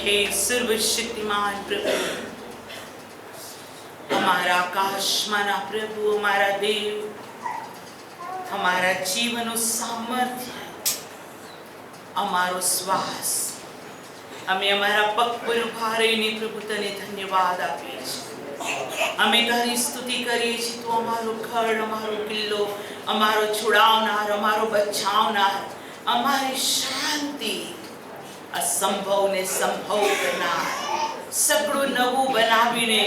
हे सर्वशक्तिमान प्रभु, हमारा आकाशमाना प्रभु, हमारा देव, हमारा जीवन सामर्थ्य, अमारो श्वास, अमे अमारा पग पर उभा रहीने प्रभु तने धन्यवाद आपीए छीए। अमे तारी स्तुति करीए छीए। तो अमारो घर, अमारो किल्लो, अमारो छुड़ावनार, अमारो बचावनार, अमारी शांति, असंभव ने संभव करनार, सगळुं नवुं बनावीने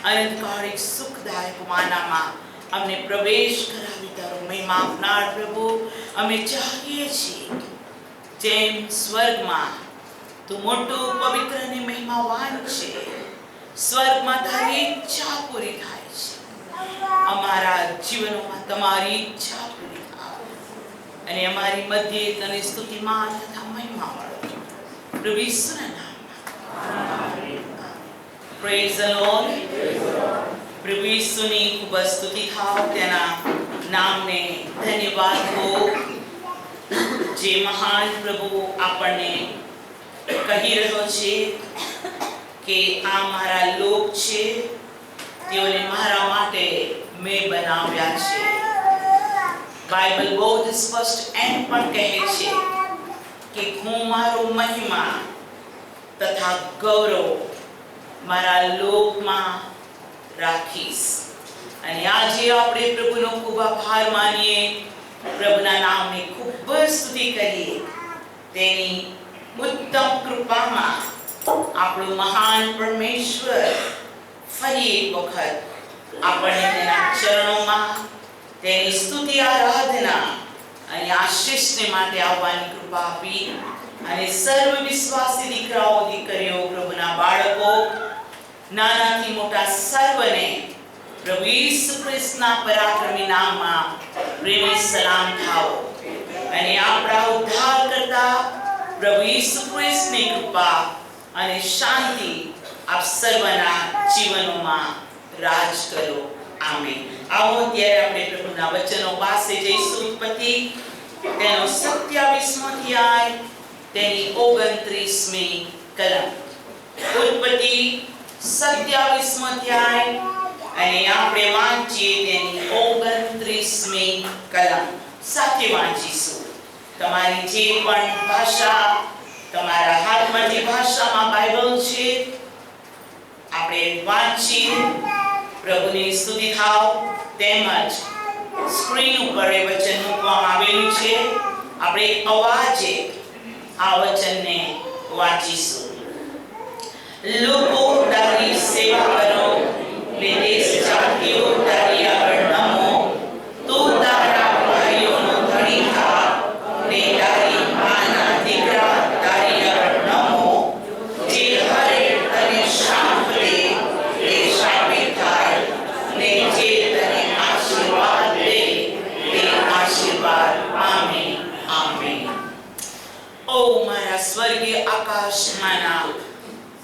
अनंतकालिक सुखदायक मानामां अमने प्रवेश करावी तारो महिमा आपनार प्रभु अमे चाहीए छीए। जेम स्वर्गमां तू मोटो पवित्र ने महिमावान छे, स्वर्गमां तारी इच्छा पूरी थाय छे। अमारा जीवनमां तमारी इच्छा पूरी थाय अने अमारी मध्य तने स्तुतिमान तथा महिमा मळे प्रभु यीशुना नाममां। प्रेज ध लॉर्ड। प्रभु यीशुनी खूब स्तुति थाव, तेना नामने धन्यवाद हो। जे महान प्रभु आपणे कही रह्यो छे के आ मारा लोक छे, तेओने मारा माटे मैं बनाव्या छे। बाइबल बहुत स्पष्ट एम पण कहे छे कि हूँ मारो महिमा तथा गौरव मारा लोकमां राखीश। अने आजे आपणे प्रभुनो खूब आभार मानीए, प्रभुना नामनी खूब स्तुति करीए। तेनी उत्तम कृपामां આપણો મહાન પરમેશ્વર ફરી એક વખત આપણને તેના ચરણોમાં તેની સ્તુતિ આરાધના અને આશીષને માટે આવવાની કૃપા આપી અને સર્વ વિશ્વાસી દીકરાઓ દીકરીઓ પ્રભુના બાળકો નાનાથી મોટા સર્વને પ્રભુ ઈસુ ખ્રિસ્તના પરાક્રમી નામમાં પ્રેમી સલામ થાઓ અને આપણા ઉદ્ધારકર્તા प्रभु यीशु ख्रिस्तनी कृपा અને શાંતિ આપ સર્વના જીવનોમાં રાજ કરો। આમેન। આવો ત્યારે આપણે પ્રભુના વચનો પાસે જઈશું। ઉત્પત્તિ તેનો 27મો અધ્યાય તેની 29મી કલમ। ઉત્પત્તિ 27મો અધ્યાય અને આપણે વાંચીએ તેની 29મી કલમ। સાથે વાંચીશું। તમારી જે પણ ભાષા, તમારા હાથમાં જે ભાષામાં બાઇબલ છે, આપણે વાંચી પ્રભુની સ્તુતિ થાવ। તેમજ સ્ક્રીન ઉપર એ વચન મૂકવામાં આવેલું છે, આપણે અવાજે આ વચનને વાંચીશું। લોકો તારી સેવા કરો ને દેશ જાતિઓ તારી આગળ નમો। તું તારા ભાઈઓનો ધણી થા ને તારી માના દીકરા તારી આગળ નમો। જે હરે તને શાપ દે તે શાપિત થાય ને જે તને આશીર્વાદ દે તે આશીર્વાદ પામે। આમેન। ઓ મારા સ્વર્ગીય આકાશમાંના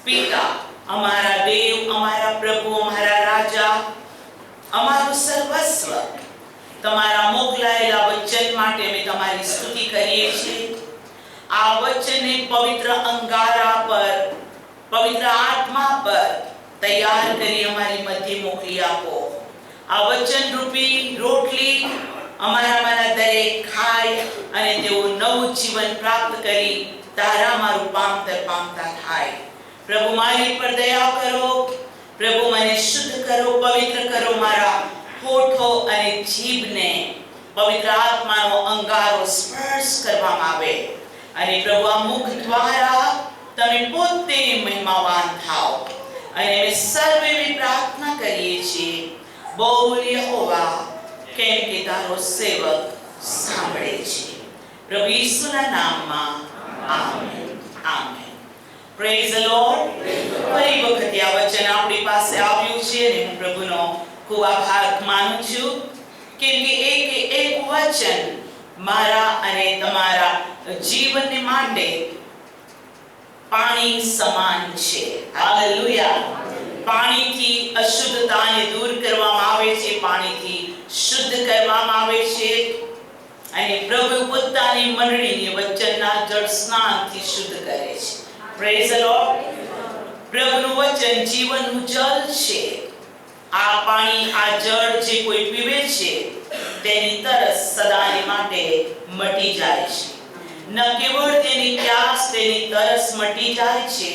પિતા, અમારા દેવ, અમારા પ્રભુ, અમારા રાજા, અમારું સર્વસ્વ, તમારા મોકલાયેલા વચન માટે અમે તમારી સ્તુતિ કરીએ છીએ। આ વચનને પવિત્ર અંગારા પર, પવિત્ર આત્મા પર તૈયાર કરી અમારી મધ્ય મોકલી આપો। આ વચન રૂપી રોટલી અમારામાંના દરેક ખાય અને તેઓ નવું જીવન પ્રાપ્ત કરી તારામાં રૂપાંતર પામતા થાય। પ્રભુ મારી પર દયા કરો। પ્રભુ મને શુદ્ધ કરો, પવિત્ર કરો। મારા હોઠો અને જીભને પવિત્ર આત્માનો અંગારો સ્પર્શ કરવામાં આવે અને પ્રભુ આ મુખ દ્વારા તમે પોતે મહિમાવાન થાઓ। અને અમે સર્વે એવી પ્રાર્થના કરીએ છીએ, બોલ યહોવા, કેમ કે તારો સેવક સાંભળે છે। પ્રભુ ઈસુના નામમાં amen. Amen. Praise the lord. ફરી વખત આ વચન આપણી પાસે આવ્યું છે અને હું પ્રભુનો ખૂબ આભાર માનું છું, કેમ કે એક વચન મારા અને તમારા જીવનને માટે પાણી સમાન છે। હાલેલુયા। પાણીથી અશુદ્ધતાને દૂર કરવામાં આવે છે, પાણીથી શુદ્ધ કરવામાં આવે છે અને પ્રભુ પોતાની મંડળીને વચનના જળ સ્નાનથી શુદ્ધ કરે છે। Praise the Lord. પ્રભુનું વચન જીવનનું જળ છે. આ પાણી, આ જળ જે કોઈ પીવે છે તેની તરસ સદાને માટે મટી જાય છે. ન કેવળ તેની પ્યાસ, તેની તરસ મટી જાય છે,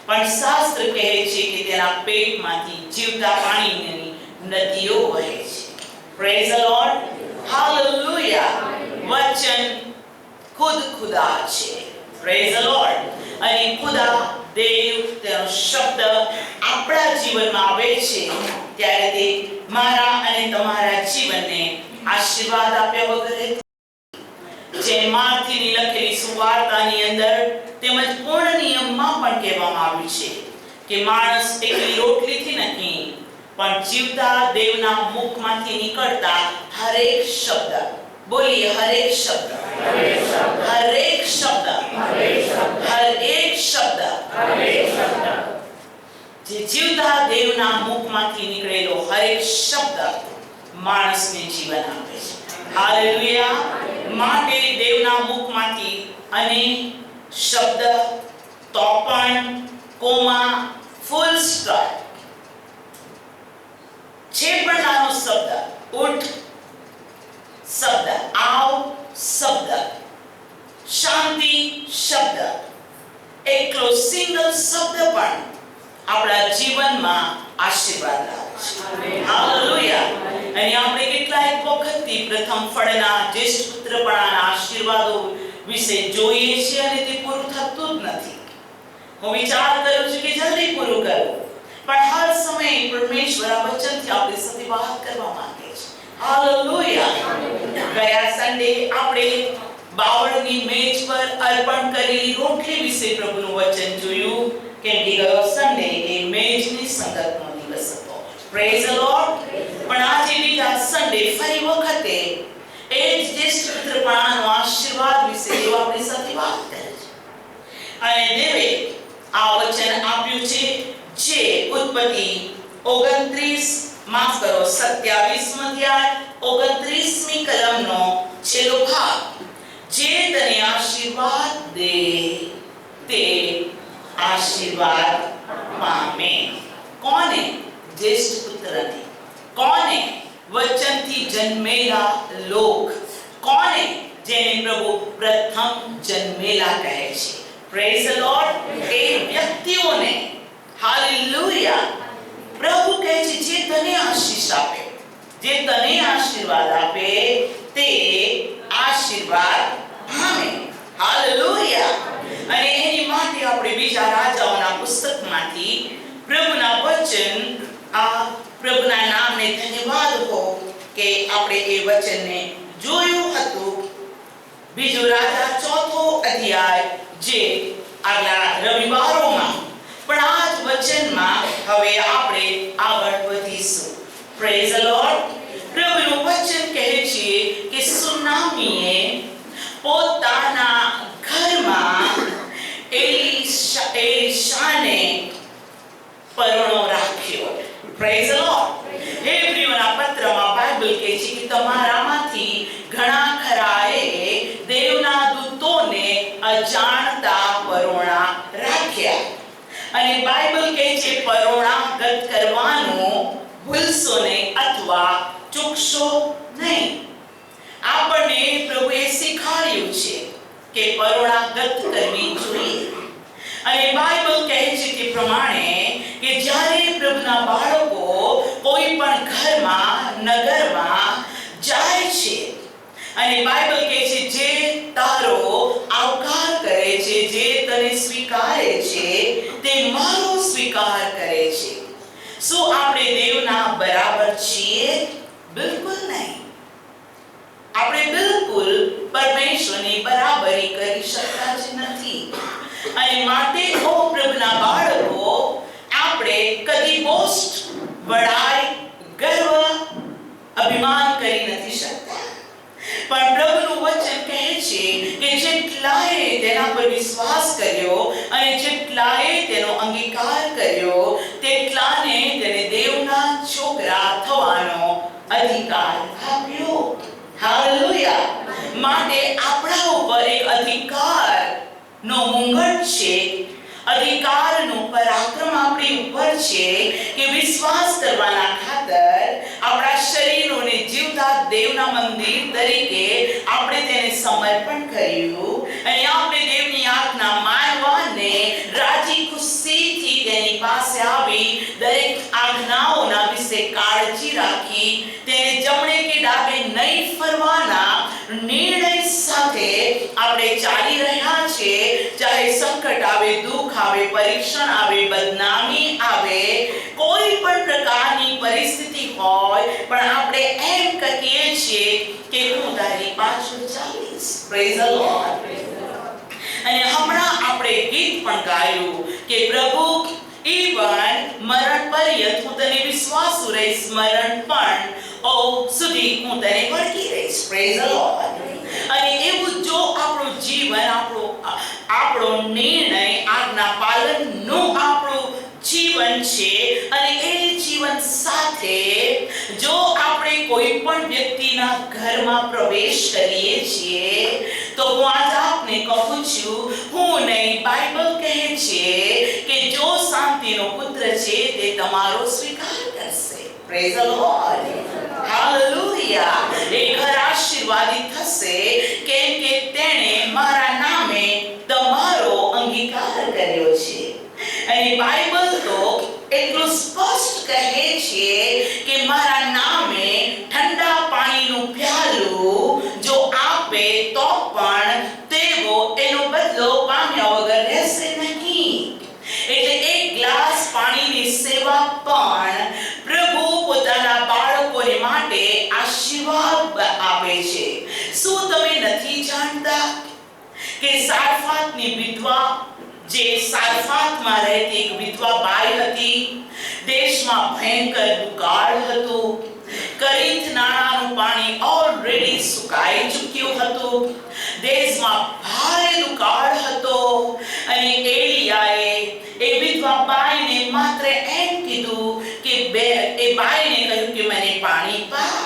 પણ શાસ્ત્ર કહે છે કે તેના પેટમાંથી જીવતા પાણીની નદીઓ વહે છે. Praise the lord. હાલેલુયા. વચન ખુદ ખુદા છે. Praise the lord. અને ખુદા દેવ તેનો શબ્દ આપણા જીવનમાં આવે છે ત્યારે તે મારા અને તમારા જીવનને આશીર્વાદ આપ્યા વગર, જે માર્થીની લખેલી સુવાર્તાની અંદર તેમજ પૂર્ણ નિયમમાં પણ કહેવામાં આવ્યું છે કે માણસ એકલી રોટલીથી નહીં પણ જીવતા દેવના મુખમાંથી નીકળતા હરેક શબ્દ, બોલીએ હરેક શબ્દ, હરેક શબ્દ, હરેક શબ્દ, જે જીવતા દેવના મુખમાંથી નીકળેલો હરેક શબ્દ માણસને જીવન આપે છે. હાલેલુયા. માટે દેવના મુખમાંથી અનેક શબ્દ, તો પણ કોમા, ફૂલ સ્ટોપ, છે પણ નાનો શબ્દ, ઉઠ શબ્દ, આવ શબ્દ, શાંતિ શબ્દ, એકલો સિંગલ શબ્દ પણ આપણા જીવનમાં આશીર્વાદ લાવે છે. હાલેલુયા. અને આપણે કેટલાય વખતથી પ્રથમ ફળના જ્યેષ્ઠ પુત્રપણાના આશીર્વાદો વિશે જોઈએ છીએ અને તે પૂરું થતું જ નથી. હું વિચાર કરું છું કે જલ્દી પૂરું કરું, પણ હર સમયે પરમેશ્વર આ વચનથી આપણી સાથે વાત કરવા માંગે છે. હાલેલુયા. ગયા સન્ડે આપણે બાવળની મેજ પર અર્પણ કરેલી રોટલી વિશે પ્રભુનું વચન જોયું, કેમ કે ગયો સન્ડે એ મેજની સંગતનો દિવસ હતો. Praise the lord. પણ આજે બીજા સન્ડે ફરી વખતે એ જ જ્યેષ્ઠ પુત્રપણાનો આશીર્વાદ વિશે દેવ આપણી સાથે વાત કરે છે. અને દેવે આ વચન આપ્યું છે જે ઉત્પત્તિ 27મી અધ્યાય 29મી કલમનો છેલ્લો ભાગ, જે તને આશીર્વાદ દે તે આશીર્વાદ પામે. કોને? જ્યેષ્ઠ પુત્રને. કોને? વચનથી જન્મેલા લોક. કોને? જેને પ્રભુ પ્રથમ જન્મેલા કહે છે. Praise the lord. એ વ્યક્તિઓને. હાલેલુયા. પ્રભુ કહે છે જે તને આશીષ આપે, જે તને આશીર્વાદ આપે તે આશીર્વાદ પામે. હાલેલુયા. અને એની માટે આપણે બીજા રાજાઓના પુસ્તકમાંથી પ્રભુના વચન, આ પ્રભુના નામને ધન્યવાદ હો કે આપણે એ વચનને જોયું હતું. બીજું રાજા 4થો અધ્યાય, જે આગલા રવિવારોમાં, પણ આ જ વચનમાં હવે આપણે આગળ વધીશું. Praise the Lord. પ્રભુનું વચન કહે છે કે સુનામીએ પોતાના ઘરમાં એલીશાને પરણો રાખ્યો. Praise the lord. હેબ્રીઓના પત્રમાં બાઇબલ કહે છે કે તમારામાંથી ઘણા ખરાએ દેવના દૂતોને અજાણતા પરોણા રાખ્યા. અને બાઇબલ કહે છે પરોણાગત કરવાનું ભૂલશો નહીં અથવા ચૂકશો નહીં. આપણને પ્રભુએ શીખવાડ્યું છે કે પરોણાગત કરવી જોઈએ. અને બાઇબલ કહે છે તે પ્રમાણે કે જ્યારે પ્રભુના બાળકો કોઈ પણ ઘરમાં, નગરમાં જાય છે અને બાઇબલ કહે છે જે તારો આવકાર કરે છે, જે તને સ્વીકારે છે તે મારો સ્વીકાર કરે છે. શું આપણે દેવના બરાબર છીએ? બિલકુલ નહીં. આપણે બિલકુલ પરમેશ્વરની બરાબરી કરી શકતા જ નથી. અને માટે પ્રભુના બાળકો આપણે કદી બોસ્ટ, વડાઈ, ગર્વ, અભિમાન કરી નથી શકતા. પણ પ્રભુનું વચન કહે છે કે જેટલાએ તેના પર વિશ્વાસ કર્યો અને જેટલાએ તેનો અંગીકાર કર્યો તેટલાને તેને દેવના છોકરા થવાનો અધિકાર આપ્યો. હાલેલુયા. માટે આપણા ઉપર એક અધિકાર નો મુંગટ છે અધિકારનો પરાક્રમ આપણી ઉપર છે કે વિશ્વાસ કરવાના ખાતર આપણા શરીરોને જીવતા દેવના મંદિર તરીકે આપણે તેને સમર્પણ કર્યું અને આપણે દેવની આજ્ઞા માનવાને રાજી ખુશીથી તેની પાસે આવી દરેક આજ્ઞાઓના વિશે કાળજી રાખી તેને જમણે કે ડાબે નહીં ફરવાના નિર્ણય સાથે આપણે ચાલી રહ્યા છે. ચાહે સંકટ આવે, દુઃખ આવે, પરીક્ષણ આવે, બદનામી આવે, કોઈ પણ પ્રકારની પરિસ્થિતિ હોય, પણ આપણે એમ કહીએ છીએ કે હું તારી પાછળ ચાલીશ. Praise the lord. અને હમણાં આપણે ગીત પણ ગાયું કે પ્રભુ ઈવન મરણ પર્યંત હું તને વિશ્વાસુ રહીશ, મરણ પણ સુધી હું તને વળગી રહીશ. Praise the lord. અને એવું જો આપણું જીવન, આપણો નિર્ણય આજ્ઞા પાલનનું આપણું જીવન છે અને એ જીવન સાથે જો આપણે કોઈ પણ વ્યક્તિના ઘરમાં પ્રવેશ કરીએ છીએ તો હું આજ આપને કહું છું, હું નહીં, બાઇબલ કહે છે કે જો શાંતિનો પુત્ર છે તે તમારો સ્વીકાર કરશે. Praise the lord. હાલેલુયા. એ ઘર આશીર્વાદિત થશે કેમ કે તેણે મારા નામે તમારો અંગીકાર કર્યો છે. અને બાઇબલ તો એટલું સ્પષ્ટ કહે છે કે મારા નામે ઠંડા પાણીનું પ્યાલું જો આપે તો પણ તેઓ એનો બદલો પામ્યા વગર રહેશે નહીં. એટલે એક ગ્લાસ પાણીની સેવા પણ પ્રભુ પોતાના બાળકોને માટે આશીર્વાદ આપે છે. શું તમે નથી જાણતા કે સારફાતની વિધવા, જે સારફાતમાં રહેતી એક વિધવા બાઈ હતી, દેશમાં ભયંકર દુકાળ હતું, કરીથ નાણાનું પાણી ઓલરેડી સુકાઈ ચૂક્યું હતું, દેશમાં ભારે દુકાળ હતો અને એલિયાએ એ વિધવા બાઈને માત્ર એમ કીધું કે એ બાઈને કહ્યું કે મને પાણી પા.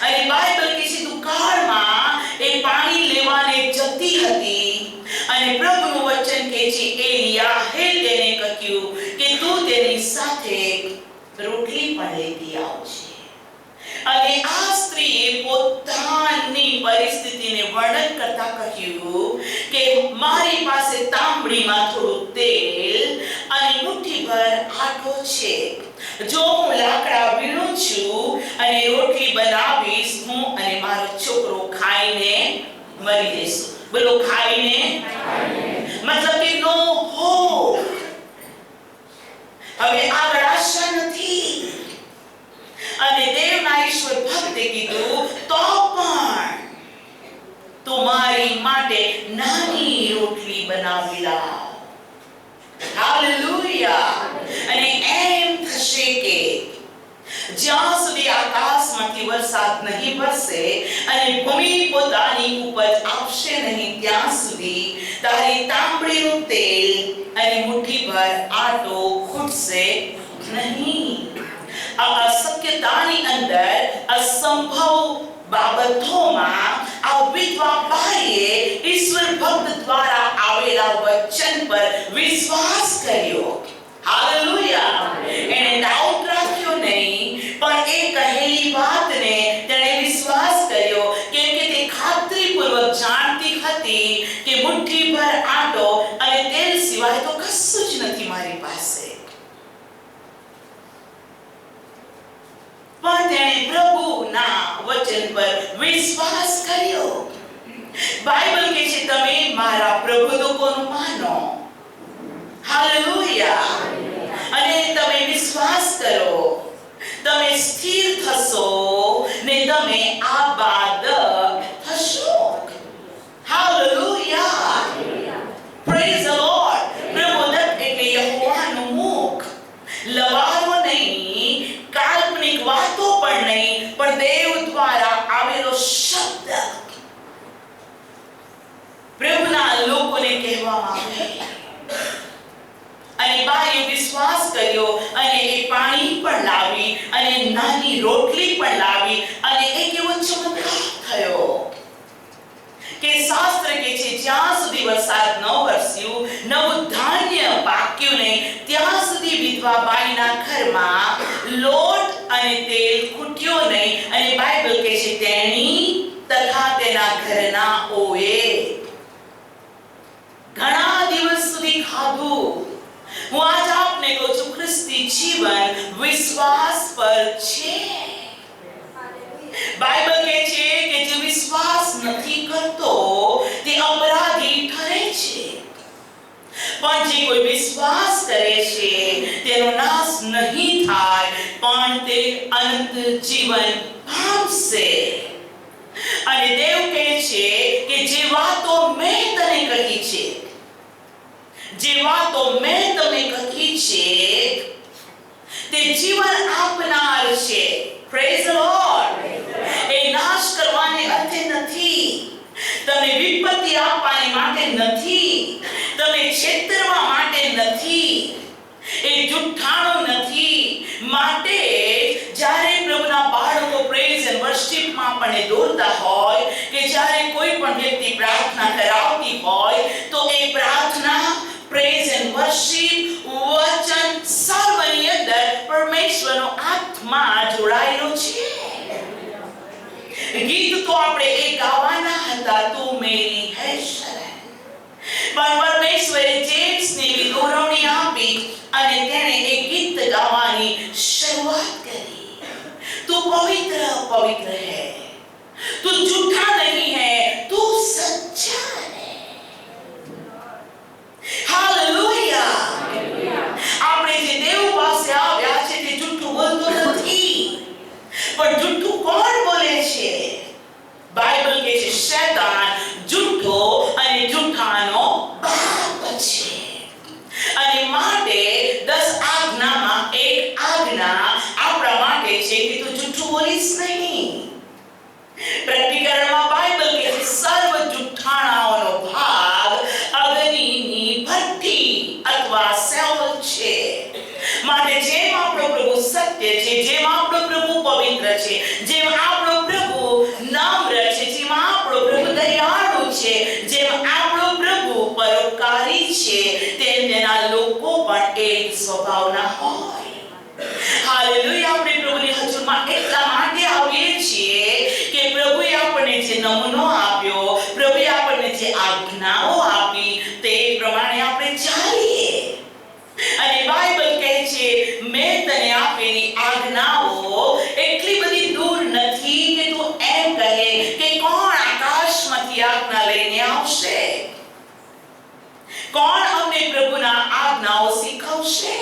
અને બાઇબલ કહે છે દુકાળમાં એ પાણી લેવાને જતી હતી અને પ્રભુનું વચન કહે છે એલિયાએ તેને કહ્યું કે તું તેની સાથે રોટલી પણ લેતી આવજે. અને આ સ્ત્રીએ પોતાની પરિસ્થિતિને વર્ણન કરતા કહ્યું કે મારી પાસે તાંબડીમાં થોડું તેલ અને મુઠ્ઠીભર આટો છે. જો હું લાકડા વીણું છું અને રોટલી બનાવીશ, હું અને મારો છોકરો ખાઈને મરી જઈશું. બોલો, ખાઈને. મતલબ કે નો હોપ. હવે આગળ આશા નથી. અને દેવના ઈશ્વર ભક્તે કીધું તો પણ તું મારી માટે નાની રોટલી બનાવી લાવ. હાલેલુયા. અને એમ થશે કે જ્યાં સુધી આકાશમાંથી વરસાદ નહીં વરસે અને ભૂમિ પોતાની ઉપજ આપશે નહીં ત્યાં સુધી તારી તાંબડીનું તેલ અને મુઠ્ઠીભર આટો ખૂટશે નહીં. આ અશક્યતાની અંદર અસંભવ બાબતોમાં આ વિધવા બાઈએ ઈશ્વર ભક્ત દ્વારા આવેલા વચન પર વિશ્વાસ કર્યો. હાલેલુયા. એને ડાઉટ રાખ્યો નહીં, પણ એ કહેલી વાતને તેણે વિશ્વાસ કર્યો કેમ કે તે ખાતરીપૂર્વક જાણતી હતી કે મુઠ્ઠીભર આટો અને તેલ સિવાય તો કશું જ નથી મારી પાસે. પણ તેણે પ્રભુના વચન પર વિશ્વાસ કર્યો. બાઇબલ કહે છે તમે મારા પ્રબોધકોનું માનો. હાલેલુયા. અને તમે વિશ્વાસ કરો, તમે સ્થિર થશો ને તમે આબાદ થશો. હાલેલુયા. Praise the Lord. પ્રબોધક એટલે યહોવાનું મુખ. લવારો નહીં, કાલ્પનિક વાતો પણ નહીં, પણ દેવ દ્વારા આવેલો શબ્દ પ્રભુના લોકોને કહેવામાં આવે. અને બાઈએ વિશ્વાસ કર્યો અને એ પાણી પણ લાવી અને નાની રોટલી પણ લાવી અને એક એવો ચમત્કાર થયો કે શાસ્ત્ર કહે છે જ્યાં સુધી વરસાદ ન વરસ્યું, નવું ધાન્ય વિધવા બાઈના ઘરમાં લોટ અને તેલ ખૂટ્યો નહીં, અને બાઇબલ કહે છે તેણી તથા તેના ઘરનાઓએ ઘણા દિવસ સુધી ખાધું. હું આજ આપને કહું છું, ખ્રિસ્તી જીવન વિશ્વાસ પર છે. બાઇબલ કહે છે કે જે વિશ્વાસ નથી કરતો તે અપરાધી ઠરે છે, પણ જે કોઈ વિશ્વાસ કરે છે તેનો નાશ નહીં થાય, પણ તે અનંત જીવન પામશે. અને દેવ કહે છે કે જે વાતો મેં તને કહી છે, જે વાતો મેં તમને કહી છે તે જીવન આપનાર છે. Praise the lord. એ નાશ કરવાને અર્થે નથી, તમને વિપત્તિ આપવાને માટે નથી, તમે છેતરવા માટે નથી, એ જુઠ્ઠાણો નથી. માટે જ્યારે પ્રભુના બાળકો પ્રેઝ એન્ડ વર્શિપમાં આપણને દોરતા હોય કે જ્યારે કોઈ પણ વ્યક્તિ પ્રાર્થના કરાવતી હોય તો એ પ્રાર્થના પ્રેઝ એન્ડ વર્શિપ વચન સર્વની અંદર પરમેશ્વરનો આત્મા જોડાયેલો છે. ગીત તો આપણે એ ગાવાના હતા, તું મેરી હૈ શરણ, પણ પરમેશ્વરે જેમ્સને દોરવણી આપી અને તેણે એ ગીત ગાવાની શરૂઆત કરી. તું પવિત્ર પવિત્ર હૈ, તું झूठा नहीं है, तू सच्चा है. हालेलुया. આપણે જે દેવ પાસે આવ્યા છે તે જૂઠું બોલતો નથી, પણ જૂઠું કોણ બોલે છે? બાઇબલ કહે છે શૈતાન જૂઠો અને જૂઠાનો બાપ છે. અને માટે 10 આજ્ઞામાં એક આજ્ઞા આપણા માટે છે કે તું જૂઠું બોલીશ નહીં. પ્રકટીકરણમાં બાઇબલ કહે છે સર્વ જૂઠાણાઓનો ભાગ અગ્નિની ભઠ્ઠી અથવા સેવલ છે. માટે જેમ આપણો પ્રભુ સત્ય છે, જેમ આપણો પ્રભુ પવિત્ર છે, જેમ આપણો પ્રભુ નમ્ર છે, જેમ આપણો પ્રભુ દયાળુ છે, જેમ આપણો પ્રભુ પરોપકારી છે, તેમ તેના લોકો પણ એ સ્વભાવના હોય. હાલેલુયા. આપણે પ્રભુની હજુરમાં એટલા માટે આવીએ છીએ કે પ્રભુએ આપણને જે નમૂનો આપ્યો, પ્રભુએ આપણને જે આજ્ઞાઓ આપી તે પ્રમાણે આપણે ચાલીએ. અને બાઇબલ કહે છે મેં તને આપેલી આજ્ઞાઓ એટલી બધી દૂર નથી કે તું એમ કહે કે કોણ આકાશમાંથી આજ્ઞા લઈને આવશે, કોણ અમને પ્રભુના આજ્ઞાઓ શીખવશે?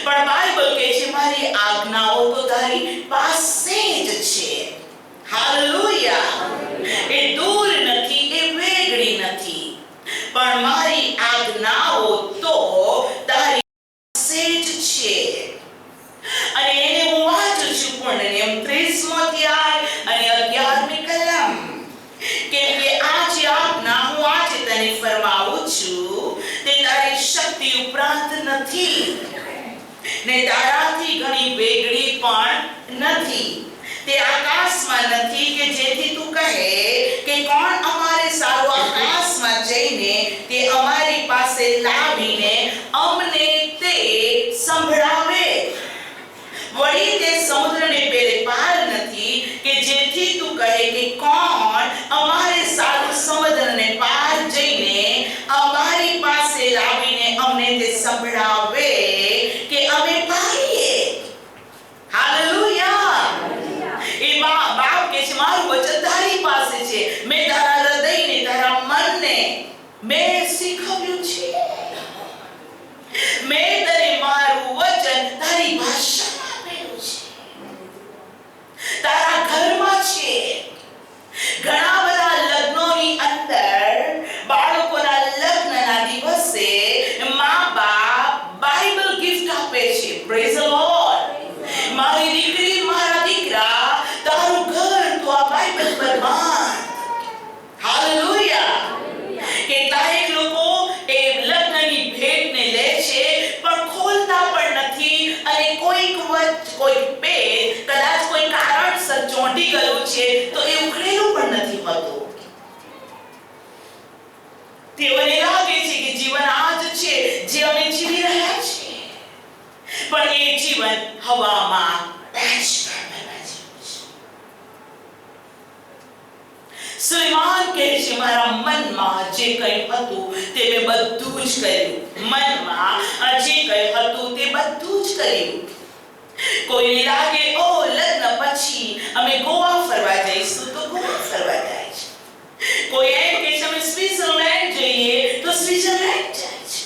પણ બાઇબલ કહે છે મારી આજ્ઞાઓ તો તારી પાસે જ છે. હાલેલુયા. એ દૂર નથી, એ વેગળી નથી, પણ મારી આજ્ઞાઓ તો તારી પાસે જ છે. અને એને હું વાંચું છું પૂર્ણ નિયમ 30મો અધ્યાય અને 11મી કલમ. કેમ કે આ જે આજ્ઞા હું આજે તને ફરમાવું છું તે તારી શક્તિ ઉપરાંત નથી ને તારાથી ઘણી વેગળી પણ નથી. તે આકાશમાં નથી કે જેથી તું કહે કે કોણ અમારે સારું આકાશમાં જઈને તે અમારી પાસે લાવીને અમને તે સંભળાવે. વળી તે સમુદ્રને પેલે પાર નથી કે જેથી તું કહે કે કોણ અમારે સારું સમુદ્રને પાર જઈને અમારી પાસે લાવીને અમને તે સંભળાવે કે અમે પારીએ. હાલેલુયા. એ બાપ કે છે મારું વચન તારી પાસે છે, મેં તારા હૃદયને તારા મનને મેં શીખવ્યું છે, મેં તને મારું વચન તારી ભાષામાં આપેલું છે, તારા ઘરમાં છે. ઘણા બધા લગ્નોની અંદર બાળકોના લગ્નના દિવસે મા બાપ બાઇબલ ગિફ્ટ આપે છે. Praise the lord. મારી દીકરી, મારા દીકરા, તારું ઘર તો આ બાઇબલ પર બાંધ. હાલેલુયા. કેટલાક લોકો એ લગ્નની ભેટને લે છે પણ ખોલતા પણ નથી, અને કોઈક પેટ કદાચ કોઈ કારણસર ચોંટી ગયું છે તો એ ઉઘડેલું પણ નથી હોતું. તેઓને લાગે છે કે જીવન આ જ છે જે અમે જીવી રહ્યા છીએ. હવામાં બાષ્પ બનવા જેવું છે. સુલેમાન કહે છે મારા મનમાં જે કંઈ હતું તે મેં બધું જ કર્યું. મનમાં જે કંઈ હતું તે બધું જ કર્યું. કોઈને લાગે ઓ લગ્ન પછી અમે ગોવા ફરવા જઈશું તો ગોવા ફરવા જાય છે. કોઈ એમ કે છે અમે સ્વિટ્ઝરલેન્ડ જઈએ તો સ્વિટ્ઝરલેન્ડ જાય છે.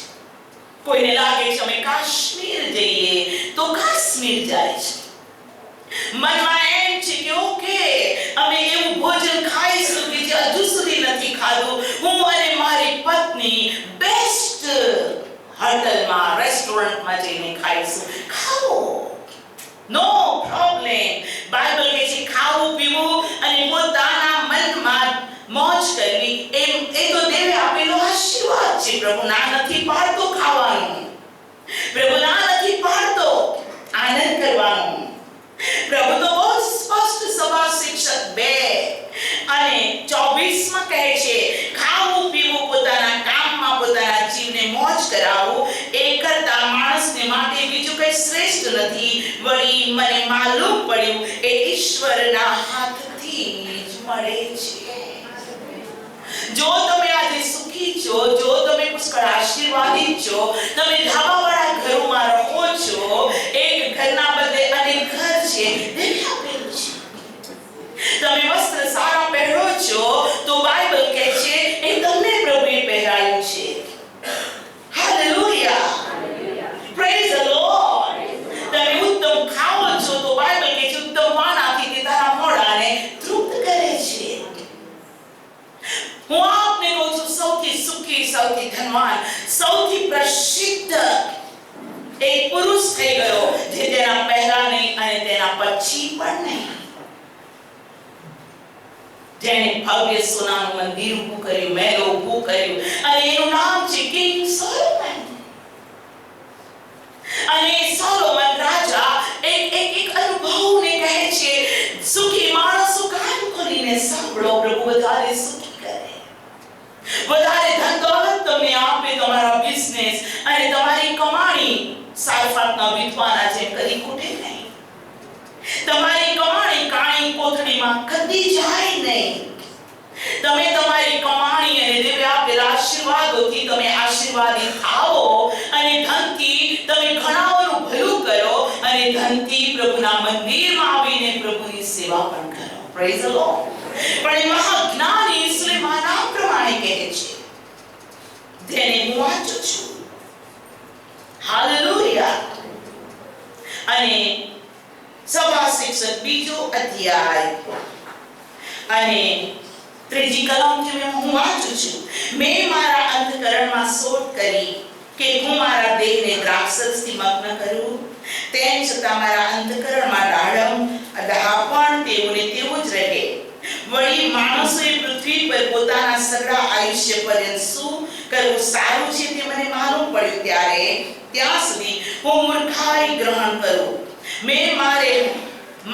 કોઈને લાગે છે અમે કાશ્મીર જઈએ તો કાશ્મીર જાય છે. મનમાં એમ છે કે ઓકે અમે એવું ભોજન ખાઈશું કે જે હજુ સુધી નથી ખાધું. હું અને મારી પત્ની બેસ્ટ હોટલમાં રેસ્ટોરન્ટમાં જઈને ખાઈશું. ખાઓ, નો પ્રોબ્લેમ. બાઇબલ કહે છે ખાવું પીવું અને પોતાના મનમાં મોજ કરવી એ તો દેવે આપેલો આશીર્વાદ છે. પ્રભુ ના નથી પાડતો ખાવાનું, પ્રભુ ના નથી પાડતો આનંદ કરવાનું. પ્રભુ તો બહુ સ્પષ્ટ સભા શિક્ષક 2 અને 24 કહે છે ખાવું પીવું પોતાના કામમાં પોતાના જીવને મોજ કરાવવું એ કરતા માણસને માટે બીજું કંઈ શ્રેષ્ઠ નથી. વળી મને માલુમ પડ્યું એ ઈશ્વરના હાથથી જ મળે છે. જો તમે આજે સુખી છો, જો તમે પુષ્કળ આશીર્વાદિત છો, તમે ધાબાવાળા ઘરોમાં રહો છો, એક ઘરના બદલે અનેક ઘર છે દેવે આપેલું છે. તમે વસ્ત્ર સારા પહેરો છો તો બાઇબલ કહે છે એ તમને પ્રભુએ પહેરાયું છે. Hallelujah, praise the lord. તમે ઉત્તમ ખાઓ છો તો બાઇબલ કહે છે ઉત્તમ વાનાથી તે તારા મોઢાને તૃપ્ત કરે છે. હું આપને કહું છું સૌથી સુખી, સૌથી ધનવાન, સૌથી પ્રસિદ્ધ એક પુરુષ થઈ ગયો જે તેના પહેલા નહીં અને તેના પછી પણ નહીં. જેને ભવ્ય સોનાનું મંદિર ઊભું કર્યું, મહેલો ઊભું કર્યું અને એનું નામ છે કિંગ સોલોમન. અને સોલોમન રાજા એક અનુભવને કહે છે સુખી માણસો કાન ખોલીને સાંભળો, પ્રભુ વધારે સુખી કરે, વધારે ધન દોલત તમને આપે, તમારા બિઝનેસ અને તમારી કમાણી સારફાતના વિદ્વાના જેમ કદી ખૂટે નહીં. તમારી કમાણી કાણી કોથળીમાં કદી જાય નહીં. તમે તમારી કમાણી અને દેવે આપેલા આશીર્વાદોથી તમે આશીર્વાદિત થાઓ અને ધનથી તમે ઘણાઓનું ભલું કરો અને ધનથી પ્રભુના મંદિરમાં આવીને પ્રભુની સેવા પણ કરો. Praise the lord. પણ એ મહાજ્ઞાની સુલેમાન આ પ્રમાણે કહે છે, જેને હું વાંચું છું. હાલેલુયા. અને સભા શિક્ષક 2 અધ્યાય અને 3 કલમથી હું વાંચું છું. મેં મારા અંતકરણમાં શોધ કરી કે હું મારા દેહને દ્રાક્ષરસથી મગ્ન કરું, તેમ છતાં મારા અંતકરણમાં ડહાપણ તેવું ને તેવું જ રહે. વળી માણસોએ પૃથ્વી પર પોતાના સગળા આયુષ્ય પર્યંત શું કરવું સારું છે તે મને માલુમ પડ્યું ત્યાં સુધી હું મૂર્ખાઈ ગ્રહણ કરું. મેં મારે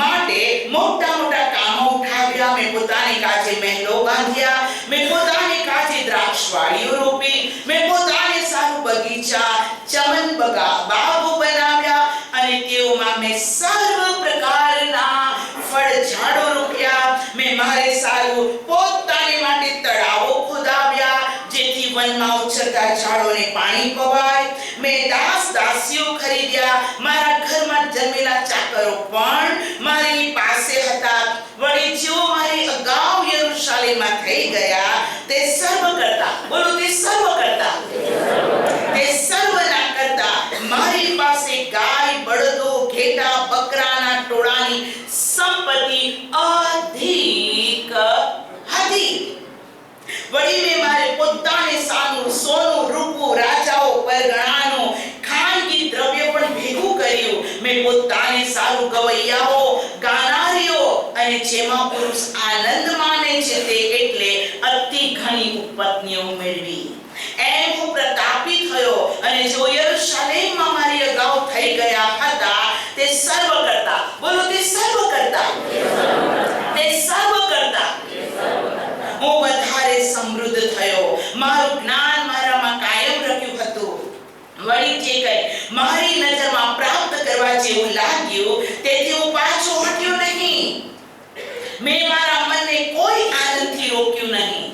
માટે મોટા મોટા કામો ઉઠાવ્યા, મેં પોતાની કાજે મહેલો બાંધ્યા, મેં પોતાની કાજે દ્રાક્ષવાળીઓ રોપી, મેં પોતાને સારું બગીચા ચમન બાગો બનાવ્યા અને તેઓમાં મેં સર્વ પ્રકારના ફળ ઝાડો રોપ્યા. મેં મારે સારું પોતાને માટે તળાવો ખોદાવ્યા જેથી વનમાં ઉછળતા ઝાડોને પાણી પવાય. મેં દાસીઓ ખરીદ્યા, મારા ઘરમાં જન્મેલા ચાકરો પણ મારી પાસે હતા. વળી જેઓ મારી અગાઉ યરૂશાલેમમાં થઈ ગયા તે સર્વ કરતા, બોલો તે સર્વ કરતા, તે સર્વના કરતા મારી પાસે ગાય, બળદો, ઘેટા, બકરાના ટોળાની સંપત્તિ અધિક હતી. વળી મેં મારે પોતાને સોનું રૂપું, રાજાઓ પરગણાનું ખાનગી દ્રવ્ય પણ ભેગું કર્યું. મેં પોતાને સારું ગવૈયાઓ, ગાનારીઓ અને જેમાં પુરુષ આનંદ માને છે તે એટલે અતિ ઘણી ઉપપત્નીઓ મેળવી. એમ હું પ્રતાપી થયો અને જો યરૂશાલેમમાં મારી અગાઉ થઈ ગયા હતા તે સર્વ કરતા, બોલો તે સર્વ કરતા, તે સર્વ કરતા હું વધારે સમૃદ્ધ થયો. મારું જ્ઞાન મારામાં કાયમ રહ્યું હતું. વળી જે કંઈ મારી નજરમાં પ્રાપ્ત કરવા જેવું લાગ્યું તેથી હું પાછો હટ્યો નહીં. મેં મારા મનને કોઈ આનંદથી રોક્યું નહીં,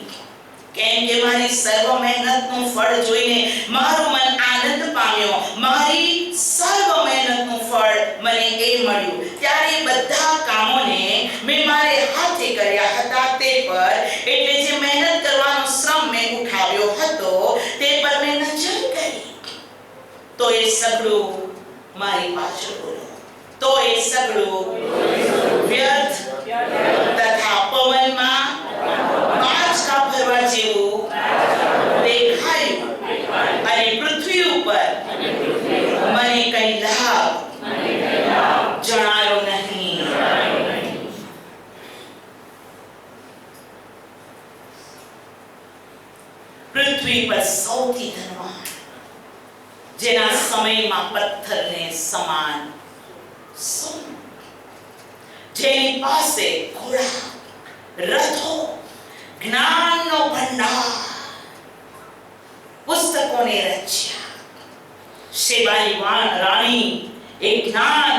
કેમ કે મારી સર્વ મહેનતનું ફળ જોઈને મારું મન આનંદ પામ્યો. મારી સર્વ મહેનતનું ફળ મને એ મળ્યું. ત્યારે બધા કામોને મેં મારે હાથે કર્યા હતા તે પર, એટલે જે મહેનત કરવાનો શ્રમ મેં ઉઠાવ્યો હતો તે પર મેં નજર કરી, તો એ સગળું મારી પાછળ બોલો, તો એ સગળું વ્યર્થ તથા પવનમાં બાચકા ભરવા જેવું દેખાયું, અને પૃથ્વી ઉપર મને કઈ લાભ જણાયો નહીં. પૃથ્વી પર સૌથી ધનવાન, જેના સમયમાં પથ્થરને સમાન સોનું, જેની પાસે ઘોડા, રથો, જ્ઞાનનો ભંડાર, પુસ્તકોને રચ્યા, શેબાની રાણી એ જ્ઞાન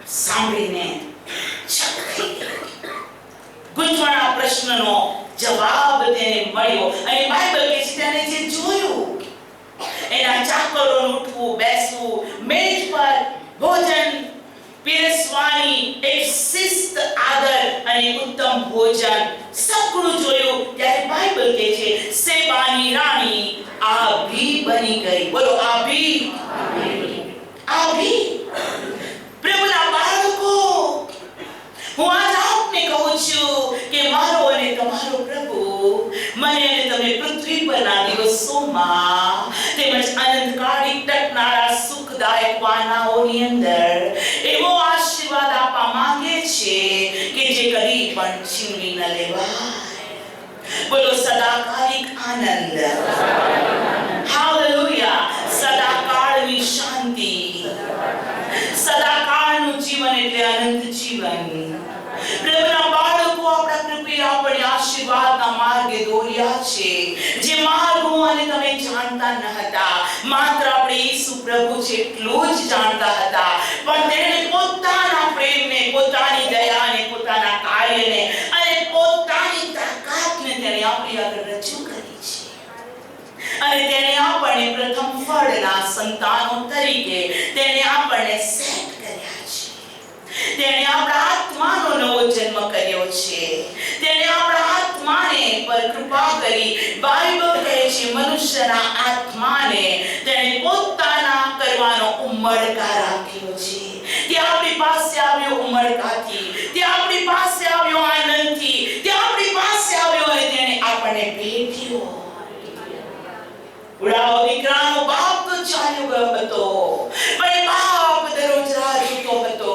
સાંભળીને ગૂંચવણના પ્રશ્નનો જવાબ તેને મળ્યો. અને બાઇબલ કહે છે તેને જે જોયું, એના ચાકરોનું ઉઠવું બેસવું, મેજ પર ભોજન પીરસવાની એક શિસ્ત, આદર અને ઉત્તમ ભોજન સગળું જોયું. ત્યારે બાઇબલ કહે છે શેબાની રાણી આભી બની ગઈ. બોલો આભી, આભી. પ્રભુના બાળકો, હું આજ આપને કહું છું કે મારો અને તમારો પ્રભુ મને અને તમે પૃથ્વી પરના દિવસોમાં તેમજ અનંતકાળી ટકનારા સુખદાયક વાનાઓની અંદર એવો આશીર્વાદ આપવા માંગે છે કે જે કદી પણ છીનવી ન લેવાય. બોલો સદાકાલિક આનંદ, હાલેલુયા. સદાકાળની શાંતિ, સદાકાળનું જીવન એટલે અનંત જીવન. પ્રભુના બાળકો, આપણા પ્રભુએ આપણે આશીર્વાદના માર્ગે દોર્યા છે, જે માર્ગ હું અને તમે જાણતા ન હતા. માત્ર આપણે ઈસુ પ્રભુ જેટલું જ જાણતા હતા, પણ તેણે પોતાના પ્રેમને, પોતાની દયાને, પોતાના કાર્યને અને પોતાની તાકાતને તેને આપણી આગળ રજૂ કરી છે. અને તેને આપણને પ્રથમ ફળના સંતાનો તરીકે તેને આપણને સેટ કર્યા છે. તેને આપણા આત્માનો નવો જન્મ કર્યો છે. તેને આપણા આત્માને પર કૃપા કરી. બાઇબલ કહે છે મનુષ્યના આત્માને તેને પોતાના કરવાનો ઉમળકા રાખ્યો છે. તે આપણી પાસે આવ્યો ઉમળકાથી, તે આપણી પાસે આવ્યો આનંદથી, તે આપણી પાસે આવ્યો અને તેને આપણને ભેટ્યો. ઉડાવો દીકરાનો બાપ તો ચાલ્યો ગયો હતો, પણ બાપ દરરોજ રાહ જોતો હતો.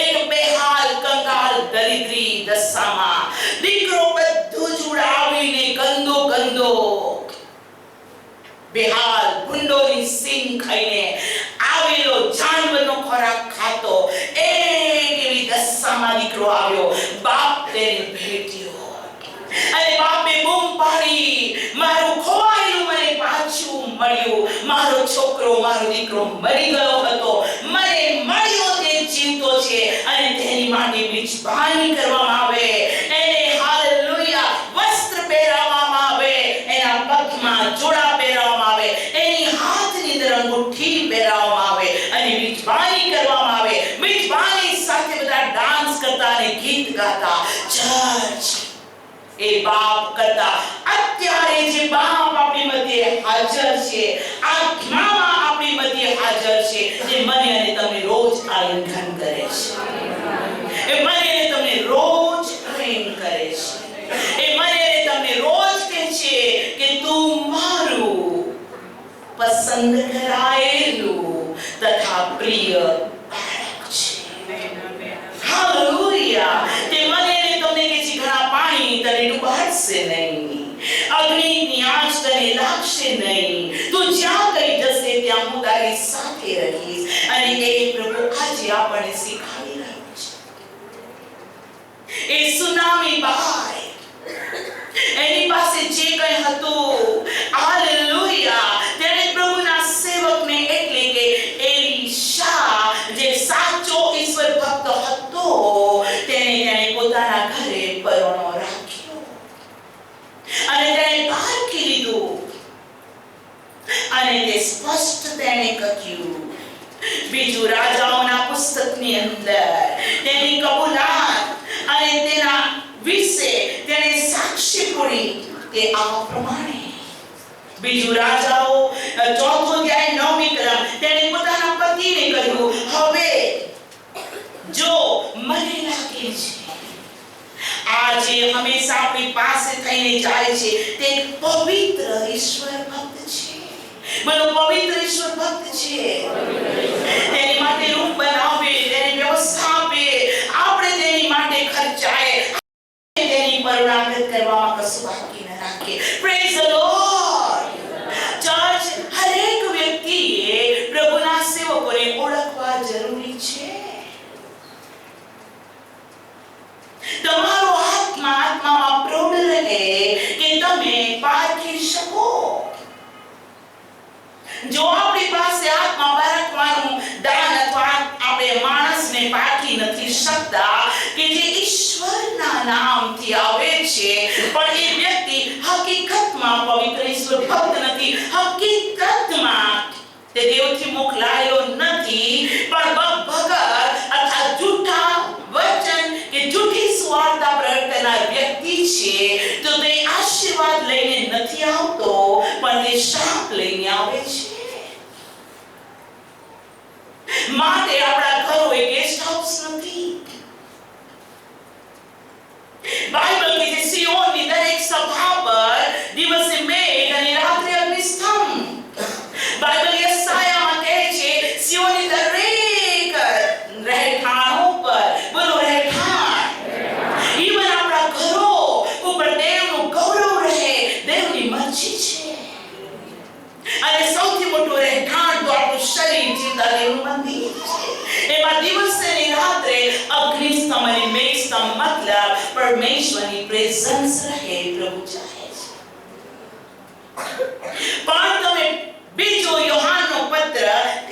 એક બેહાલ, કંગાલ, દરિદ્રી દશામાં દીકરો બધું જ ઉડાવીને ગંદો ગંદો બેહાલ ભૂંડોની સીંગ ખાઈને આવેલો જાનવરનો ખોરાક ખાતો, એવી દશામાં દીકરો આવ્યો. બાપ તેને ભેટ્યો અને બાપે બૂમ પાડી, મારું ખોવાયેલું મને પાછું મળ્યું. મારો છોકરો, મારો દીકરો મરી ગયો હતો, મને મળ્યો, તે જીવતો છે અને તેની માટે મિજબાની કરવામાં આવે, એને હાલેલુયા વસ્ત્ર પહેરાવવામાં આવે, એના પગમાં જોડા પહેરાવવામાં આવે, એની હાથની અંદર અંગૂઠી પહેરાવવામાં આવે અને મિજબાની કરવામાં આવે. મિજબાની સાથે બધા ડાન્સ કરતા અને ગીત ગાતા. ચર્ચ એ બાપ કરતા અત્યારે જે બાપ આપણી મધ્યે હાજર છે, આત્મામાં આપણી મધ્યે હાજર છે, જે મને અને તમને રોજ આલિંગન કરે છે, એ મને અને તમને રોજ પ્રેમ કરે છે, એ મને અને તમને રોજ કહે છે કે તું મારું પસંદ કરાયેલું તથા પ્રિય બાળક છે. હાલેલુયા. તે મને અને તમને કહે છે ઘણા પાણી તને ડૂબાડશે નહીં, અગ્નિની આંચ તને લાગશે નહીં, તું જ્યાં કઈ જશે ત્યાં હું તારી સાથે રહીશ. અને એ પ્રભુ આજે આપણને શીખવી રહ્યો છે. એ સુનામી બાય એની પાસે જે કંઈ હતું, હાલેલુયા, તેણે પ્રભુના સેવકને એટલે કે એલીશા, જે કહ્યું. બીજું રાજાઓના પુસ્તકની અંદર તેની કબૂલાત અને તેના વિશે તેણે સાક્ષી પૂરી તે આ પ્રમાણે. બીજું રાજાઓ 4 અધ્યાય 9મી કલમ તેણે પોતાના પતિને કહ્યું, હવે જો મને લાગે છે આજે હંમેશા આપણી પાસે થઈને જાય છે તે પવિત્ર ઈશ્વર ભક્ત છે. બોલો, પવિત્ર ઈશ્વર ભક્ત છે. તેની માટે રૂમ બનાવે, તેની વ્યવસ્થા આપે, આપણે તેની માટે ખર્ચાય, તેની પરુણાગત કરવામાં કશું બાકી ન રાખે. Praise the lord. ચર્ચ, હરેક વ્યક્તિએ પ્રભુના સેવકોને ઓળખવા જરૂરી છે. તમારો આત્મામાં પ્રૌઢ રહે કે તમે પારખી શકો. જો આપણી પાસે આત્મા પારખવાનું દાન અથવા આપણે માણસને પારખી નથી શકતા કે જે ઈશ્વરના નામથી આવે છે, પણ એ વ્યક્તિ હકીકતમાં પવિત્ર ઈશ્વર ભક્ત નથી, હકીકતમાં તે દેવથી મોકલાયેલો નથી, પણ ભગત અથવા જૂઠા વચન કે જૂઠી સુવાર્તા પ્રગટ કરનાર વ્યક્તિ છે, તો તે આશીર્વાદ લઈને નથી આવતો, પણ તે શાપ લઈને આવે છે. માટે આપણા ઘરો એ ગેસ્ટ હાઉસ નથી. બાઇબલ કહે છે સિયોનની દરેક સભા પર દિવસે મેઘ અને રાત્રે અગ્નિસ્તંભ. બાઇબલ યશાયામાં કહે છે સિયોનની દરેક રહેઠાણો પર, બોલો રહેઠાણ, ઈવન આપણા ઘરો ઉપર દેવનું ગૌરવ રહે, દેવની મરજી છે. અને સૌથી મોટું રહેઠાણ તો આપણું શરીર, જીવતા દેવનું મંદિર છે. એમાં દિવસે ને રાત્રે અગ્નિસ્તંભ અને મેઘસ્તંભ, મતલબ પરમેશ્વરની પ્રેઝન્સ રહે, પ્રભુ ચાહે છે. પણ તમે બીજો યોહાનનો પત્ર,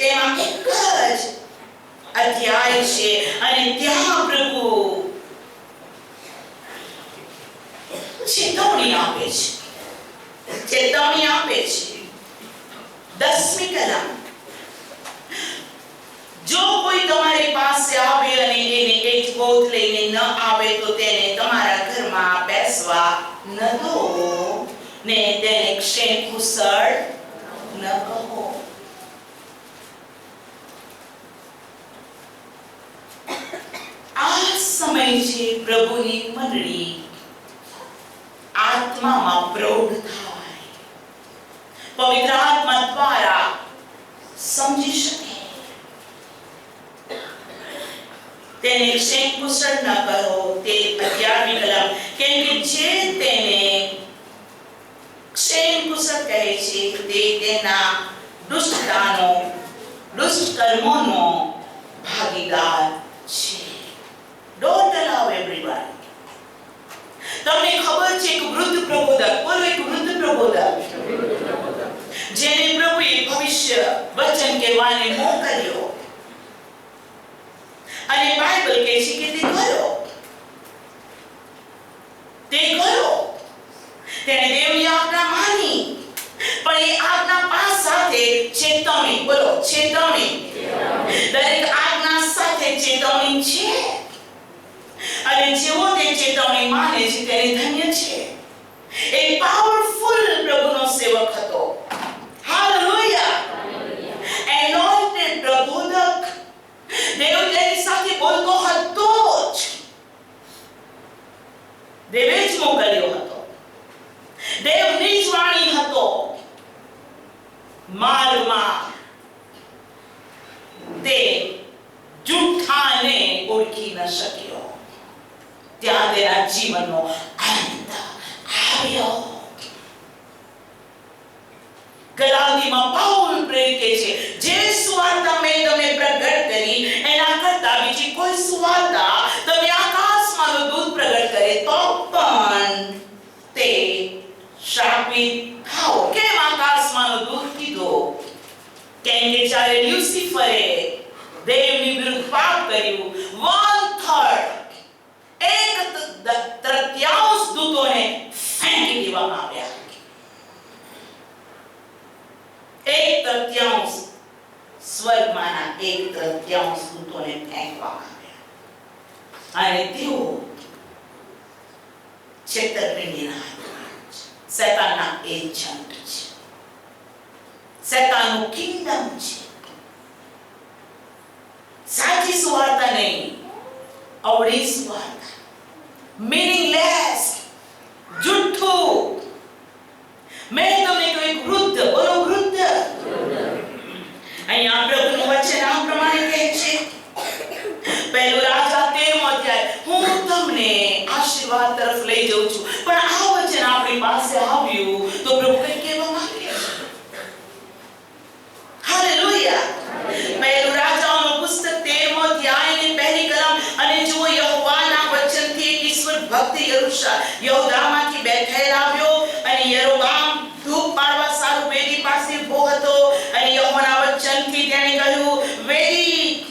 એમાં એક જ અધ્યાય છે અને ત્યાં પ્રભુ ચેતવણી આપે છે. ચેતવણી આપે છે 10મી કલમ. જો કોઈ તમારી પાસે આવે અને એને એક ગોથ લઈને ન આવે તો તેને તમારા ઘરમાં બેસવા ન દો ને તેને ક્ષેમ કુશળ ન કહો. આ સમય છે પ્રભુની મંડળી આત્મામાં પ્રૌઢ થાય, પવિત્ર આત્મા દ્વારા સમજી શકે. તેને ક્ષેમ કુશળ ન કરો. તે 11મી કલમ, કેમ કે જે તેને ક્ષેમ કુશળ કહે છે તે તેના દુષ્ટતાનો, દુષ્કર્મોનો ભાગીદાર છે. Don't allow everyone. તમને ખબર છે કે વૃદ્ધ પ્રબોધક, બોલો એક વૃદ્ધ પ્રબોધક, જેને પ્રભુએ ભવિષ્ય વચન કહેવાને મોકલ્યો અને બાઇબલ કહે છે કે તે ગયો. તેણે દેવની આજ્ઞા માની, પણ એ આજ્ઞા પાસ સાથે ચેતવણી, બોલો ચેતવણી, દરેક આજ્ઞા સાથે ચેતવણી છે. અને જેવો તે ચેતવણી માને છે તેને ધન્ય છે. એક પાવરફુલ પ્રભુનો સેવક હતો. હાલેલુયા. એનોઇન્ટેડ પ્રબોધક. દેવ તેની સાથે બોલતો હતો જ. દેવે જ મોકલ્યો હતો. દેવની જ વાણી હતો. માર્ગમાં તે જૂઠાને ઓળખી ન શક્યો. ત્યાં તેના જીવનનો અંત આવ્યો. ગલાતીમાં પાઉલ પ્રેરિત કહે છે, જે સુવાર્તા મેં તમને પ્રગટ કરી એના કરતા બીજી કોઈ સુવાર્તા તમે આકાશમાંનો દૂત પ્રગટ કરે તો પણ તે શાપિત થાઓ. કેમ આકાશમાંનો દૂત કીધો? કેમ કે જ્યારે લ્યુસિફરે દેવની વિરુદ્ધ પાપ કર્યું, 1/3 દૂતોને ફેંકી દેવામાં આવ્યા. 1/3 સ્વર્ગમાંના 1/3 દૂતોને ફેંકવામાં આવ્યા અને તેઓ છેતરપિંડીના હાથમાં છે. શૈતાનના એજન્ટ છે. શૈતાનનું કિંગડમ છે. સાચી સુવાર્તા નહીં, અવળી સુવાર્તા, મીનિંગલેસ, જુઠ્ઠું. મેં તમને કહ્યું વૃદ્ધ, બોલો વૃદ્ધ. અહીંયા પ્રભુનું વચન આ પ્રમાણે કહે છે, પહેલું રાજા 13મો અધ્યાય, હું તમને આશીર્વાદ તરફ લઈ જાઉં છું. પણ આ વચન આપણી પાસે આવ્યું તો પ્રભુ કંઈ કહેવા માંગે છે. હાલેલુયા. પહેલું રાજાઓનું પુસ્તક 13મો અધ્યાયની પહેલી કલમ, અને જુઓ યહોવાના વચનથી એક ઈશ્વર ભક્ત યહૂદામાંથી બેથેલ આવ્યો અને યરોબામ ધૂપ પાડવા સારું વેદી પાસે ઊભો હતો અને યહોવાના વચનથી તેણે કહ્યું, વેદી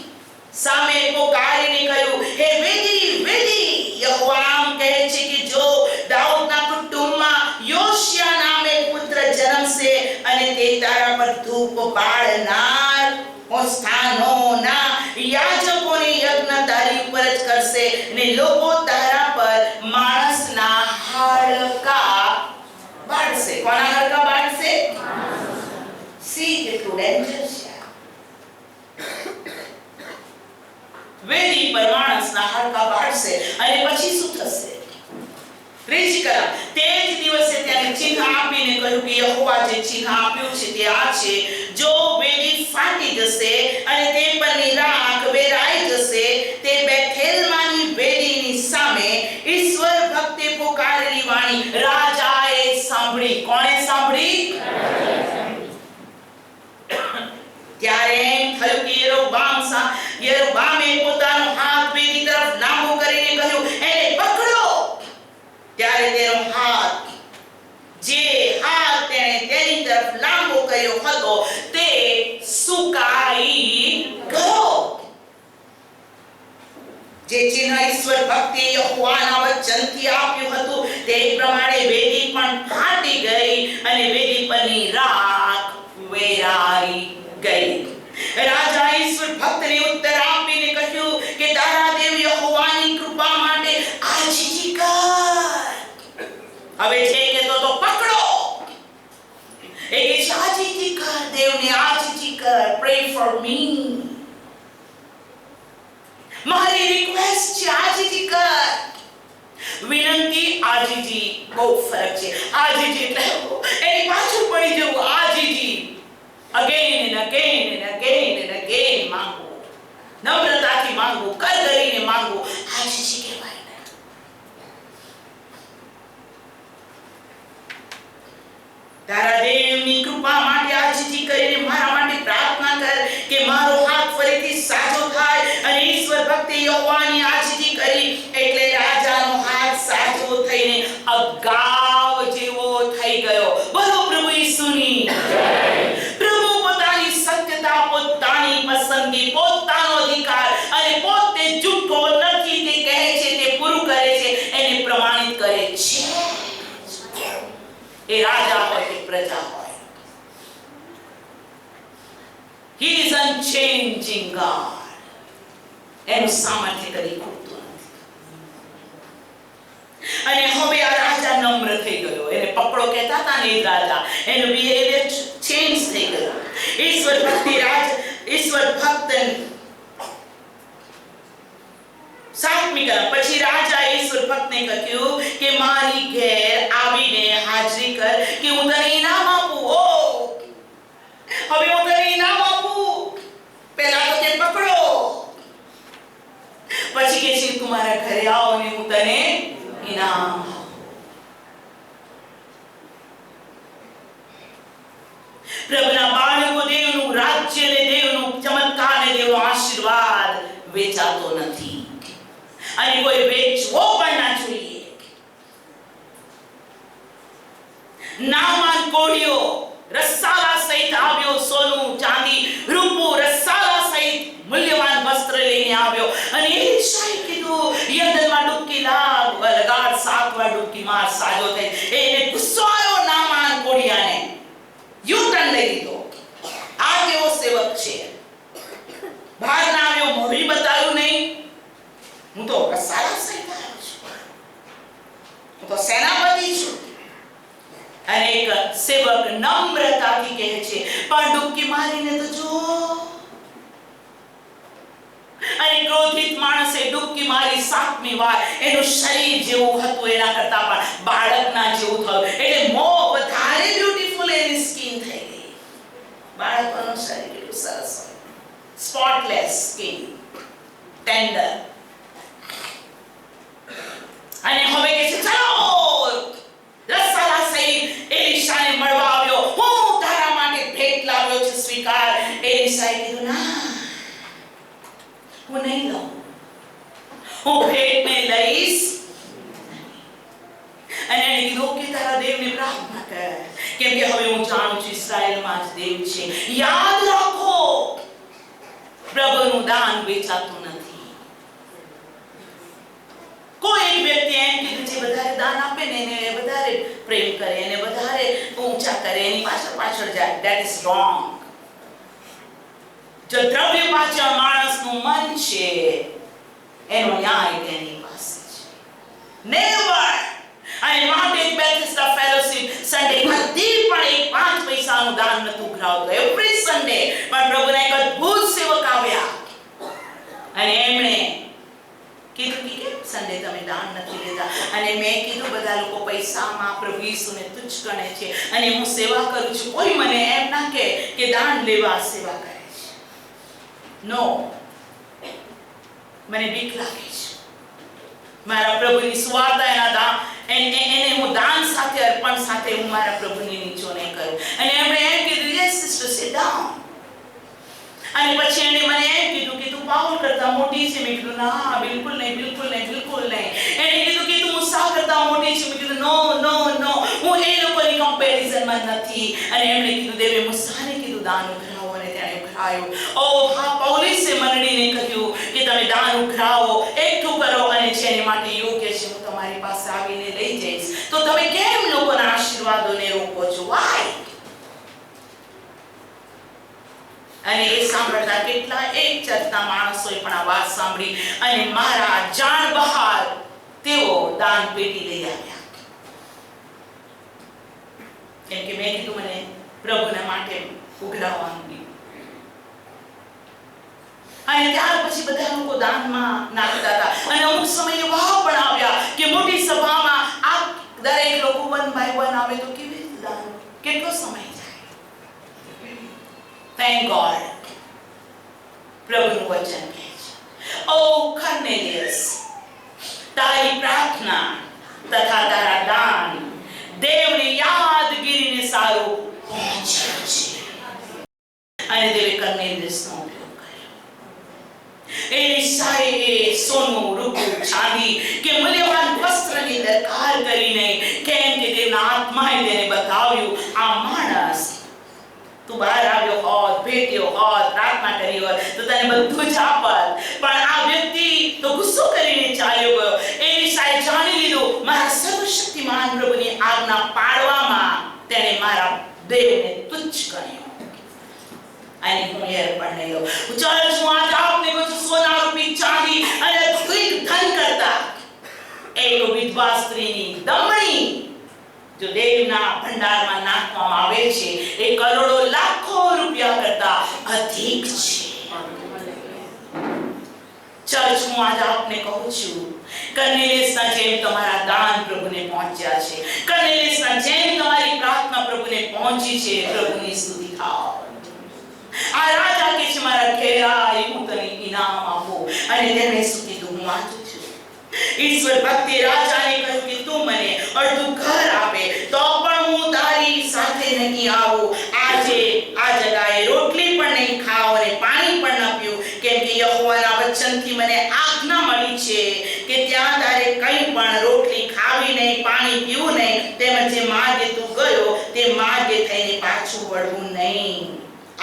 સામે પોકારીને કહ્યું, હે વેદી વેદી. યહોવામ કહે છે કે જો દાઉદના કુટુંબમાં યોશિયા નામે પુત્ર જન્મશે અને તે તારા પર ધૂપ પાડનાર સ્થાનોના યાજકોને યજ્ઞ તારી ઉપર જ કરશે અને લોકો તારા પર માણસના હાડકા બાળશે. કોના હાડકા બાળશે? સી કેટલું ડેન્જર છે. વેદી પર માણસના હાડકા બાળશે અને પછી શું થશે? ત્રીજી કલમ, તે જ દિવસે તેને ચિહ્ન આપીને કહ્યું કે યહોવા જે ચિહ્ન આપ્યું છે તે આ છે, જો વેદી ફાટી જશે અને તે પરની રાખ વેરાઈ જશે, તે બેથેલમાંની વેદીની સામે ઈશ્વર ભક્તે પુકારેલી વાણી રાજાએ સાંભળી. કોણે સાંભળી? ત્યારે એમ થયું કે યરોબામે પોતાનો હાથ વેદી તરફ લાંબો કરીને કહ્યું, એને પકડો. ત્યારે તેનો હાથ, જે હાથ તેણે તેની તરફ લાંબો કર્યો હતો, તે સુકાઈ ગયો. જે ચિહ્ન ઈશ્વર ભક્તિ યહોવાના વચનથી આપ્યું હતું તે પ્રમાણે વેદી પણ ફાટી ગઈ અને વેદી પરની રાખ વેરાઈ ગઈ. રાજા ઈશ્વર ભક્તને ઉત્તર આપીને કહ્યું કે તારા દેવ યહોવાની કૃપા માટે આજીજી કર. હવે જે કહેતો તો પકડો. એ કે આજીજી કર, દેવને આજીજી કર. પ્રે ફોર મી. મારી રિક્વેસ્ટ છે, આજીજી કર. વિનંતી, આજીજી બહુ ફરક છે. આજીજી એટલે એની પાછળ પડી જવું. આજીજી again and again and again and again માંગો, નમ્રતાથી માંગો, કરીને માંગો. આજીજી કહેવાય ને. તારા દેવની કૃપા માટે આજીજી કરીને મારા માટે પ્રાર્થના કર કે મારો હાથ ફરીથી સાજો થાય. અને ઈશ્વર ભક્તિ યહોવાની આજીજી કરી એટલે રાજાનો હાથ સાજો થઈને અગાઉ જેવો થઈ ગયો. બોલો પ્રભુ ઈસુની જય. પોતાની પસંદગી, પોતાનો અધિકાર અને પોતે જૂઠો નથી તે કહે છે તે પૂરું કરે છે, એને પ્રમાણિત કરે છે. એ રાજા હોય કે પ્રજા હોય. He is unchanging God. એનું સામર્થ્ય કદી ખૂટતું નથી. અને હવે આ રાજા નમ્ર થઈ ગયો. એને પકડો કહેતા હતા ને એ રાજા, એનું બિહેવિયર ચેન્જ થઈ ગયું. ઈશ્વર ભક્તિ ઈશ્વર ભક્ત. સાતમી કલમ, પછી રાજા ઈશ્વર ભક્તને કહ્યું કે મારી ઘેર આવીને હાજરી કર કે હું તને ઇનામ આપું. ઓ હવે હું તને ઇનામ આપું. પહેલા તો તે પકડો, પછી કે છે તું મારા ઘરે આવ અને હું તને ઇનામ. પ્રભુના બાળકો દેવનું રાજ્ય ને દેવનું ચમત્કાર ને દેવનો આશીર્વાદ વેચાતો નથી અને કોઈ વેચવો પણ ના જોઈએ. નામાન કોળિયો રસાલા સહિત આવ્યો, સોનું ચાંદી રૂપું રસાલા સહિત મૂલ્યવાન વસ્ત્ર લઈને આવ્યો અને એલિશાએ કીધું યર્દનમાં ડૂબકી લગાડ. 7 વાર ડૂબકી માર, સાજો થઈ. એને ગુસ્સો આવ્યો નામાન કોળિયાને. યુ ટર્ન લઈ લીધો. આ કેવો સેવક છે. સેવક નમ્રતાથી કહે છે, પણ ડૂબકી મારીને તો જો. અને ક્રોધિત માણસે ડૂબકી મારી 7મી વાર એનું શરીર જેવું હતું એના કરતા પણ બાળકના જેવું થયું. એટલે વધારે બ્યુટીફુલ એની સ્કિન થઈ ગઈ. બાળકનું શરીર એટલું સરસ હોય, સ્પોટલેસ સ્કિન, ટેન્ડર. અને હવે કે છે ચલો રસાલા સહિત એલિશાને મળવા આવ્યો, હું તારા માટે ભેટ લાવ્યો છું, સ્વીકાર. એલિશાએ કીધું ના, હું નહીં લઉં, હું ભેટ નહીં લઈશ. અને એને કીધું કે તારા દેવને પ્રાર્થના કર, કેમ કે હવે હું જાણું છું ઇસ્રાયેલમાં જ દેવ છે. યાદ રાખો, પ્રભુનું દાન વેચાતું નથી. કોઈ એક વ્યક્તિ એમ કીધું જે વધારે દાન આપે ને એને વધારે પ્રેમ કરે, એને વધારે ઊંચા કરે, એની પાછળ જાય. That is wrong. જો દ્રવ્ય પાછળ માણસનું મન છે, એનો ન્યાય તેની પાસે છે. નેવર. અને માટે બેથેસ્ડા ફેલોશિપ સન્ડે કદી પણ એક 5 પૈસાનું દાન નતું કરાવતો. એવરી સન્ડે પણ પ્રભુના એક અદ્ભુત સેવક આવ્યા અને એમણે કીધું કે કેમ સન્ડે તમે દાન નથી લેતા? અને મેં કીધું બધા લોકો પૈસામાં પ્રભુ ઈસુને તુચ્છ ગણે છે અને હું સેવા કરું છું. કોઈ મને એમ ના કહે કે દાન લેવા સેવા કરે છે. નો, મને બીક લાગે છે. મારા પ્રભુની સુવાર્તા એને હું દાન સાથે, અર્પણ સાથે હું મારા પ્રભુની નીચો નહીં કરું. અને એમણે એમ કીધું યસ સિસ્ટર સિટ ડાઉન. અને પછી એને મને એમ કીધું કે તું પાઉલ કરતા મોટી છે. મેં કીધું ના, બિલકુલ નહીં, બિલકુલ નહીં, બિલકુલ નહીં. એને કીધું કે તું મુસા કરતા મોટી છે. મેં કીધું નો નો નો, હું એ લોકોની કમ્પેરિઝનમાં નથી. અને એમણે કીધું દેવે મુસાને કીધું દાન ઉઘરાવો, અને તેણે ઉઘરાયું. ઓ હા, પૌલુસે મંડળીને કહ્યું કે તમે દાન ઉઘરાવો, એકઠું કરો, અને જેની માટે યોગ્ય છે હું તમારી પાસે આવીને લઈ જઈશ. તો તમે કેમ લોકોના આશીર્વાદોને રોકો છો? વાય? અને એ સાંભળતા કેટલા એક ચર્ચના માણસોએ પણ આ વાત સાંભળી અને મારા જાણ બહાર તેઓ દાન પેટી લઈ આવ્યા. કેમ કે મેં કીધું મને પ્રભુના માટે ઉઘરાવવાનું. અને ત્યાર પછી બધા લોકો દાનમાં નાખતા હતા. અને અમુક સમય એવા પણ આવ્યા કે મોટી સભામાં આ દરેક લોકો 1 by 1 આવે તો કેવી રીતે દાન? કેટલો સમય જાય? Thank God. પ્રભુનું વચન કહે છે, ઓ કોર્નેલિયસ, તારી પ્રાર્થના તથા તારા દાન દેવને યાદગીરીને સારું પહોંચ્યું છે. અને દેવે કોર્નેલિયસનો ઉપયોગ કર્યો. એલિશાએ સોનું, રૂપું, ચાંદી કે મૂલ્યવાન વસ્ત્રની દરકાર કરી નહીં. કેમ કે દેવના આત્માએ તેને બતાવ્યું આ માણસ, તું બહાર આવ્યો હોત, ભેટ્યો હોત, પ્રાર્થના કરી હોત તો તને બધું જ આપત. પણ આ વ્યક્તિ તો ગુસ્સો કરીને ચાલ્યો ગયો. એલિશાએ જાણી લીધું મારા સર્વશક્તિમાન પ્રભુની આજ્ઞા પાળવામાં તેણે મારા દેવને તુચ્છ ગણ્યો. અને હું એ પણ નહીં લઉં. ચાલો હું આજે આપને કહું છું, સોના, રૂપી, ચાંદી અને ધન કરતા એક વિધવા સ્ત્રીની દમણી જો દેવના ભંડારમાં નાખવામાં આવે છે એ કરોડો લાખો રૂપિયા કરતા અધિક છે. ચર્ચ, હું આજે આપને કહું છું, કોર્નેલિયસના જેમ તમારા દાન પ્રભુને પહોંચ્યા છે. કોર્નેલિયસના જેમ તમારી પ્રાર્થના પ્રભુને પહોંચી છે. પ્રભુની સ્તુતિ થાઓ. આ રાજા કે છે મારા ઘેર આય, હું તને ઇનામ આપું. અને તેમણે શું કીધું? હું વાંચું છું. ઈશ્વર ભક્તિ રાજાને કહ્યું કે તું મને અડધું ઘર આપે તો પણ હું તારી સાથે નહીં આવું. આજે આ જગાએ રોટલી પણ નહીં ખાવ અને પાણી પણ ન પીવું, કેમ કે યહોવાના વચનથી મને આજ્ઞા મળી છે કે ત્યાં તારે કંઈ પણ રોટલી ખાવી નહીં, પાણી પીવું નહીં, તેમજ જે માર્ગે તું ગયો તે માર્ગે થઈને પાછું વળવું નહીં.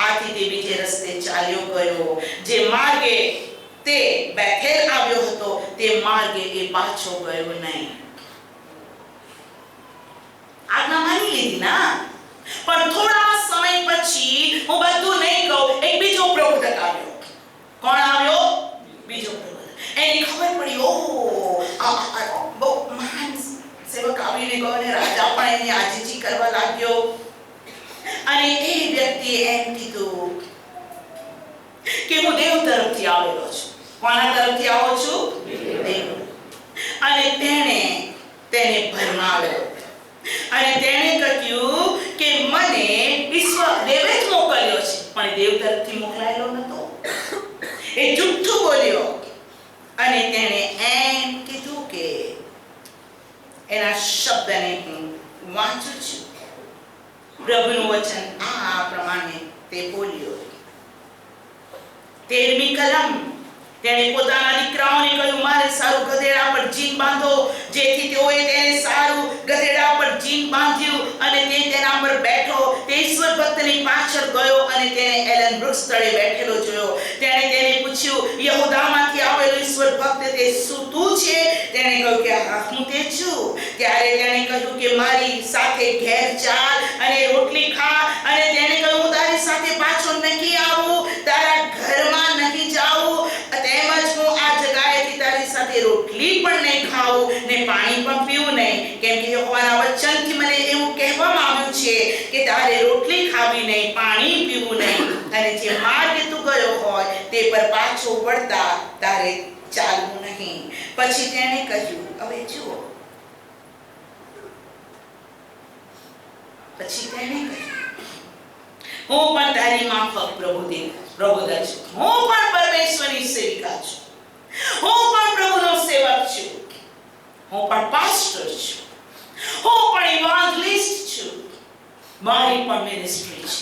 આથી તે બીજે રસ્તે ચાલ્યો ગયો. જે માર્ગે તે બેથેલ આવ્યો હતો તે માર્ગે એ પાછો ગયો નહીં. આજ્ઞા માની લીધી ના, પણ થોડા સમય પછી, હું બધું નહીં કહું, એક બીજો પ્રબોધક આવ્યો. કોણ આવ્યો? બીજો પ્રબોધક. એની ખબર પડી, ઓ બહુ મહાન સેવક આવીને ગયો અને રાજા પણ એની આજીજી કરવા લાગ્યો. અને એ વ્યક્તિએ એમ કીધું કે હું દેવ તરફથી આવેલો છું. કોના તરફથી આવો છું? દેવ. અને તેને ભરમાવ્યો અને તેણે કહ્યું કે મને ઈશ્વર દેવે જ મોકલ્યો છે, પણ દેવ તરફથી મોકલાયેલો નતો. એ જુઠ્ઠું બોલ્યો અને તેણે એમ કીધું કે એના શબ્દને હું વાંચું છું. પ્રભુનું વચન આ પ્રમાણે તે બોલ્યો. 13મી કલમ. તેણે પોતાના દીકરાઓને કહ્યું, મારે સારું ગધેડા પર જીન બાંધો. જેથી તેઓએ તેને સારું ગધેડા પર જીન બાંધ્યું અને તે તેના પર બેઠો. તે ઈશ્વર ભક્તની પાછળ ગયો અને તેને એલન વૃક્ષ તળે બેઠેલો જોયો. તેણે તેને પૂછ્યું, યહૂદામાંથી આવેલો ઈશ્વર ભક્ત તે શું તું છે? તેણે કહ્યું કે હા, હું તે છું. ત્યારે તેણે કહ્યું કે મારી સાથે ઘેર ચાલ અને રોટલી ખા. અને તેણે કહ્યું, હું તારી સાથે પાછો નહીં આવું, તારા ઘરમાં નહીં જાઉં, તેમજ હું આ જગ્યાએથી તારી સાથે રોટલી પણ નહીં ખાઉં ને પાણી પણ પીવું નહીં, કેમ કે યહોવાના વચનથી મને એવું કહેવામાં આવ્યું છે કે તારે રોટલી ખાવી નહીં, પાણી પીવું નહીં, અને જે માર્ગે તું ગયો હોય તે પર પાછો વળતા તારે ચાલવું નહીં. પછી તેણે કહ્યું, હવે જુઓ, પછી તેણે કહ્યું, હું પણ તારી માફક પ્રબોધક છું. હું પણ પરમેશ્વરની સેવિકા છું. હું પણ પ્રભુનો સેવક છું. હું પણ પાસ્ટર છું. હું પણ ઇવાન્જલિસ્ટ છું. મારી પણ મિનિસ્ટ્રી છે.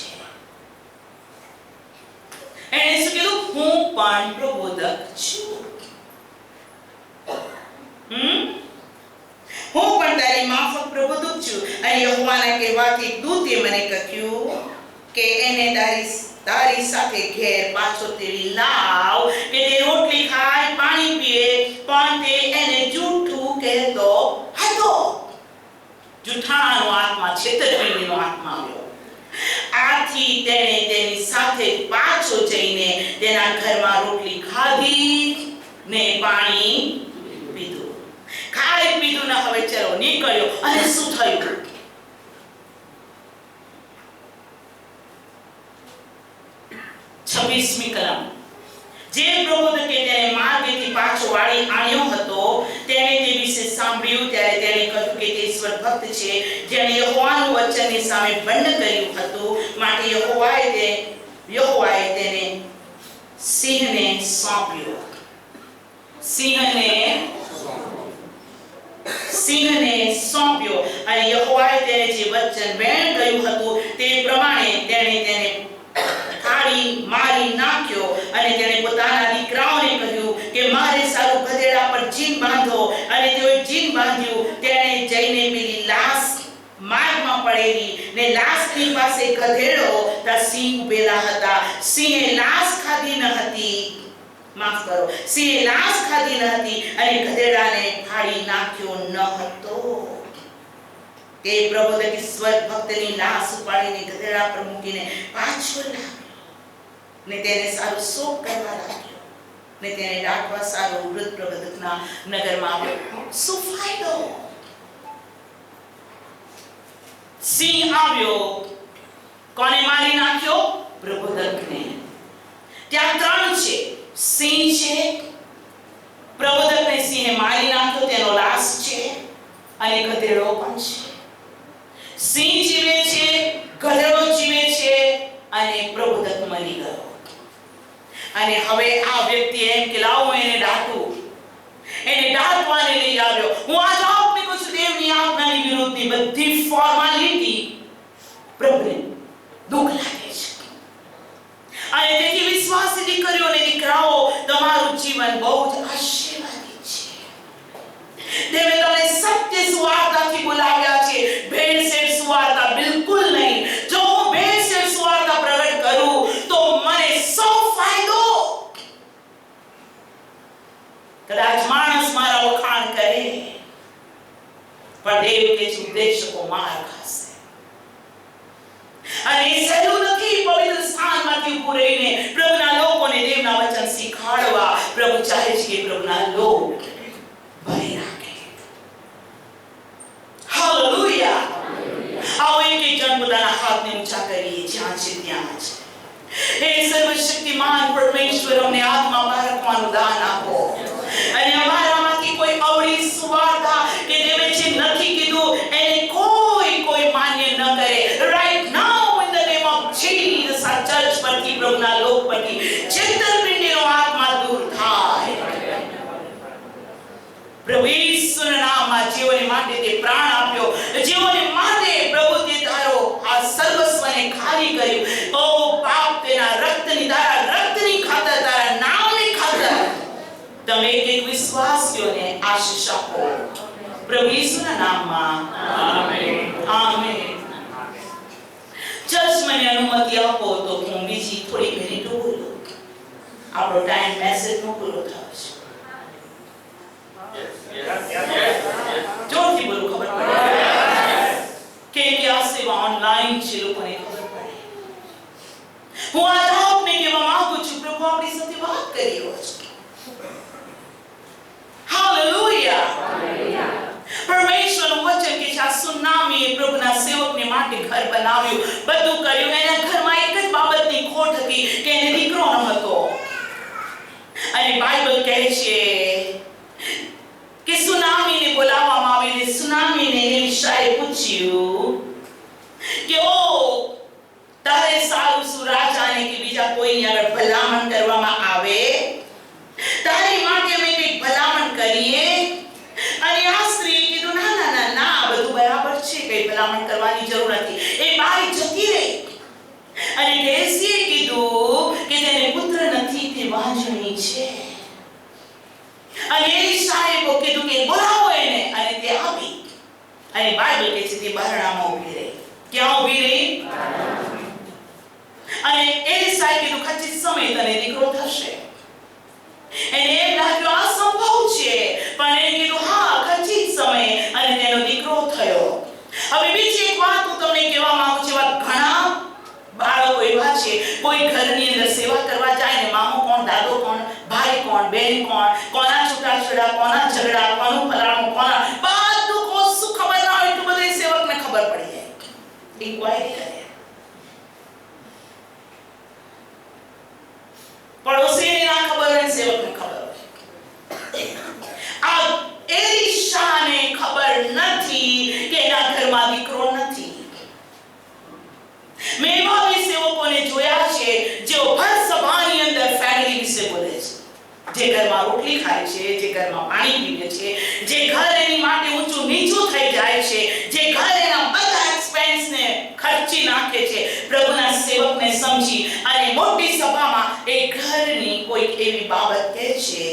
એણે શું કીધું? હું પણ પ્રબોધક છું. હું પણ તારી માફક પ્રબોધક છું. અને યહોવાના કહેવાથી દૂતે મને કહ્યું કે એને તારી સાથે ઘેર પાછો તેડી લાવ કે તે રોટલી ખાય, પાણી પીએ. પણ તે એને જૂઠું કહેતો હતો. જૂઠાનો આત્મા, છેતરપિંડીનો આત્મા આવ્યો. આથી તેણે તેની સાથે પાછો જઈને તેના ઘરમાં રોટલી ખાધી ને પાણી પીધું. ખાઈ પીધું ને હવે ચલો નીકળ્યો. અને શું થયું? છવ્વીસમી કલમ. જે પ્રબોધકે તેને માર્ગેથી પાછો વાળી આણ્યો હતો, તેણે તે વિશે સાંભળ્યું. ત્યારે તેણે કહ્યું કે તે ઈશ્વર ભક્ત છે, જેણે યહોવાનું વચનની સામે બંધ કર્યું હતું. માટે યહોવાએ તેને સિંહને સોંપ્યો. સિંહને સોંપ્યો. અને યહોવાએ તેને જે વચન વેણ કહ્યું હતું તે પ્રમાણે તેણે તેને મારી નાખ્યો. અને તેણે પોતાના દીકરાઓને કહ્યું કે મારે સારું ગધેડા પર જીન બાંધો. અને તેઓએ જીન બાંધ્યું. તેણે જઈને પેલી લાશ માર્ગમાં પડેલી ને લાશની પાસે ગધેડો, ત્યાં સિંહ ઉભેલા હતા. સિંહે લાશ ખાધી ન હતી. માફ કરો, સિંહે લાશ ખાધી ન હતી અને ગધેડાને ફાડી નાખ્યો ન હતો. તે પ્રબોધક ઈશ્વર ભક્તની લાશ ઉપાડીને ગધેડા પર મૂકીને પાછો લાવ્યો ને તેને સારું શોક કરવા લાગ્યો ને તેને રાખવા સારો વૃદ્ધ પ્રબોધકના નગરમાં આવ્યો. શું ફાયદો? સિંહ આવ્યો. કોને મારી નાખ્યો? પ્રબોધકને. ત્યાં 3 છે. સિંહ છે, પ્રબોધકને સિંહે મારી નાખ્યો, તેનો લાશ છે, અને ગધેડો પણ છે. સિંહ જીવે છે, ગધેડો જીવે છે, અને પ્રબોધક મરી ગયો. અને હવે આ વ્યક્તિ એમ કે લાવો એને દાટું. એને દાટવાને લઈ આવ્યો. હું આજ આપને કહું છું, દેવની આજ્ઞાની વિરુદ્ધની બધી ફોર્માલિટી પ્રભુને દુઃખ લાગે છે. અને તેથી વિશ્વાસી દીકરીઓ અને દીકરાઓ, તમારું જીવન બહુ જ આશીર્વાદિત છે. દેવે તમને સત્ય સુવાર્તાથી બોલાવ્યા છે. ભેળસેળ સુવાર્તા બિલકુલ નહીં. જો હું ભેળસેળ સુવાર્તા પ્રગટ કરું તો મને સૌ ફાયદો. કદાચ માણસ મારા વખાણ કરે, પણ દેવ કે ઉદ્દેશકો માર ખાશે. અને એ સહેલું નથી પવિત્ર સ્થાનમાંથી ઊભું રહીને પ્રભુના લોકોને દેવના વચન શીખવાડવા. પ્રભુ ચાહે છે કે પ્રભુના લોકો ભય રાખે. હાલેલુયા. આવો એક જણ પોતાના હાથને ઊંચા કરી માટે તે પ્રાણ આપ્યો, જેઓને માટે પ્રભુ તે તારો આ સર્વસ્વને ખાલી કર્યું. ઓ બાપ, તેના રક્તની, તારા રક્તની ખાતર, તારા નામની ખાતર તમે એક વિશ્વાસીઓને આશીષ આપો. પ્રભુ ઈસુના નામમાં આમેન. આમેન. ચર્ચ મને અનુમતિ આપો તો હું બીજી થોડી મિનિટો બોલું. આપણો ટાઈમ મેસેજનો પૂરો થયો છે. જોરથી બોલો, ખબર પડે કે આ સેવા ઓનલાઈન છે, લોકોને ખબર પડે. હું આ આપને કહેવા માંગુ છું, પ્રભુ આપણી સાથે વાત કરી રહ્યો છે. હાલેલુયા. પરમેશ્વરનું વચન કે આ સુનામીએ પ્રભુના સેવકને માટે ઘર બનાવ્યું, બધું કર્યું. એના ઘરમાં એક જ બાબતની ખોટ હતી કે એને દીકરો ન હતો. અને બાઇબલ કહે છે કે સુનામીને બોલાવવામાં આવીને સુનામીને એલિશાએ પૂછ્યું કે ઓ તારે સારું શું રાજાને કે બીજા કોઈની આગળ ભલામણ કરવામાં આવે? તારી માટે અમે કંઈક ભલામણ કરીએ? અને આ સ્ત્રીએ કીધું ના ના ના ના, બધું બરાબર છે, કઈ ભલામણ કરવાની જરૂર નથી. એ બાઈ જતી રહી. અને ગેસીએ કીધું કે તેને પુત્ર નથી, તે વાંઝણી છે. અને એલિશાએ કીધું કે બોલાવો એને, અને તે આવી. અને બાઇબલ કહે છે તે બારણામાં ઊભી રહી. ક્યાં ઊભી રહી? અને એલિશાએ કીધું ખચિત સમય તને દીકરો થશે. એને એમ લાગ્યું અસંભવ છે, પણ એને કીધું હા ખચિત સમય, અને તેનો દીકરો થયો. હવે બીજી એક વાત હું તમને કહેવા માંગુ છું. ઘણા બાળકો એવા છે, કોઈ ઘરની અંદર સેવા કરવા જાય ને મામો કોણ, દાદો કોણ, ભાઈ કોણ, બેન કોણ, કોના છૂટાછેડા, કોના ઝઘડા, કોનું ફલાણું, કોના બધું કશું ખબર ના હોય, એટલું બધું સેવકને ખબર પડી જાય. ઇન્ક્વાયરી કરે. પડોશીને ના ખબર હોય, સેવકને ખબર હોય. આ એલિશાને ખબર નથી કે એના ઘરમાં દીકરો નથી. મેં એવા સેવકોને જોયા છે જેઓ ભર સભાની અંદર ફેમિલી વિશે બોલે છે. જે ઘરમાં રોટલી ખાય છે, જે ઘરમાં પાણી પીવે છે, જે ઘર એની માટે ઊંચું નીચું થઈ જાય છે, જે ઘર એના બધા એક્સપેન્સને ખર્ચી નાખે છે, પ્રભુના સેવકને સમજી અને મોટી સભામાં એ ઘરની કોઈ એવી બાબત કહે છે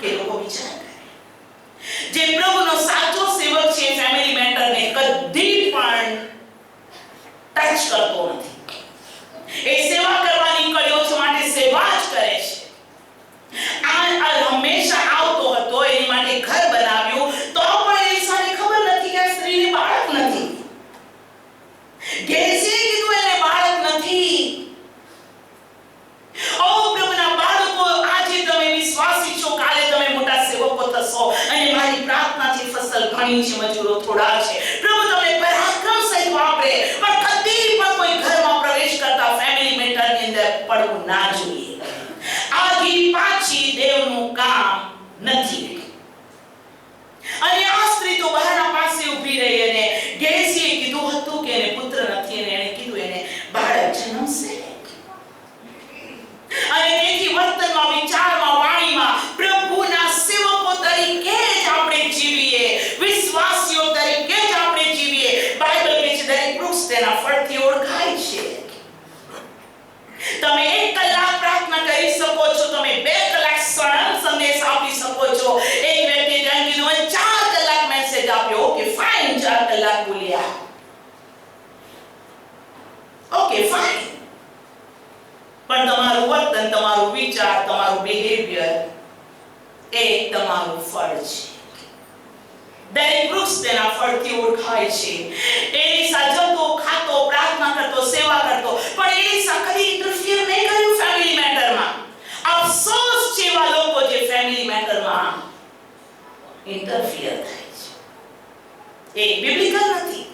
કે લોકો વિચાર કરે. જે પ્રભુનો સાચો સેવક છે, ફેમિલી મેટરને કદી પણ ટચ કરતો નથી. એ સેવા કરવાની કળીઓ છે માટે સેવા જ કરે છે. આ હંમેશા આવતો હતો, એની માટે ઘર બનાવ્યું, તો પણ એલિશાને ખબર નથી કે આ સ્ત્રીને બાળક નથી. ગેસીએ કીધું એને બાળક નથી. ઓ પ્રભુના બાળકો, આજે તમે વિશ્વાસી છો, કાલે તમે મોટા સેવકો થશો. અને મારી પ્રાર્થનાથી ફસલ ઘણી છે, મજૂરો થોડા છે. પ્રભુ તમને પરાક્રમ સહિત વાપરે, પણ કદી પણ કોઈ ઘરમાં પ્રવેશ કરતા ફેમિલી મેટરની અંદર પડવું ના જોઈએ. આગી પાછી દેવનું કામ નથી. અને આ સ્ત્રી તો બહારના પાસે ઊભી રહી, અને ગેસીએ કીધું હતું કે એને પુત્ર નથી, અને એને કીધું એને બાળક જન્મશે. અને તેથી વર્તનમાં, વિચારમાં, વાણીમાં પ્રભુના સેવકો તરીકે જ આપણે જીવીએ, વિશ્વાસીઓ તરીકે જ આપણે જીવીએ. બાઇબલ કહે છે દરેક વૃક્ષ તેના ફળથી ઓળખાય છે. તમે 1 કલાક પ્રાર્થના કરી શકો છો, તમે 2 કલાક સળંગ સંદેશ આપી શકો છો. એક વ્યક્તિ જેમ કીધું 4 કલાક મેસેજ આપ્યો. ઓકે ફાઇન, 4 કલાક બોલ્યા. ઓકે ફાઇન, પણ તમારું વર્તન, તમારું વિચાર, તમારું બિહેવિયર એ તમારું ફળ છે. દરેક વૃક્ષ તેના ફળથી ઓળખાય છે. એલિશા જતો, ખાતો, પ્રાર્થના કરતો, સેવા કરતો, પણ એલિશા કદી ઇન્ટરફિયર નહીં કર્યું ફેમિલી મેટરમાં. અફસોસ છે એવા લોકો જે ફેમિલી મેટરમાં ઇન્ટરફિયર થાય છે. એ બિબ્લિકલ નથી.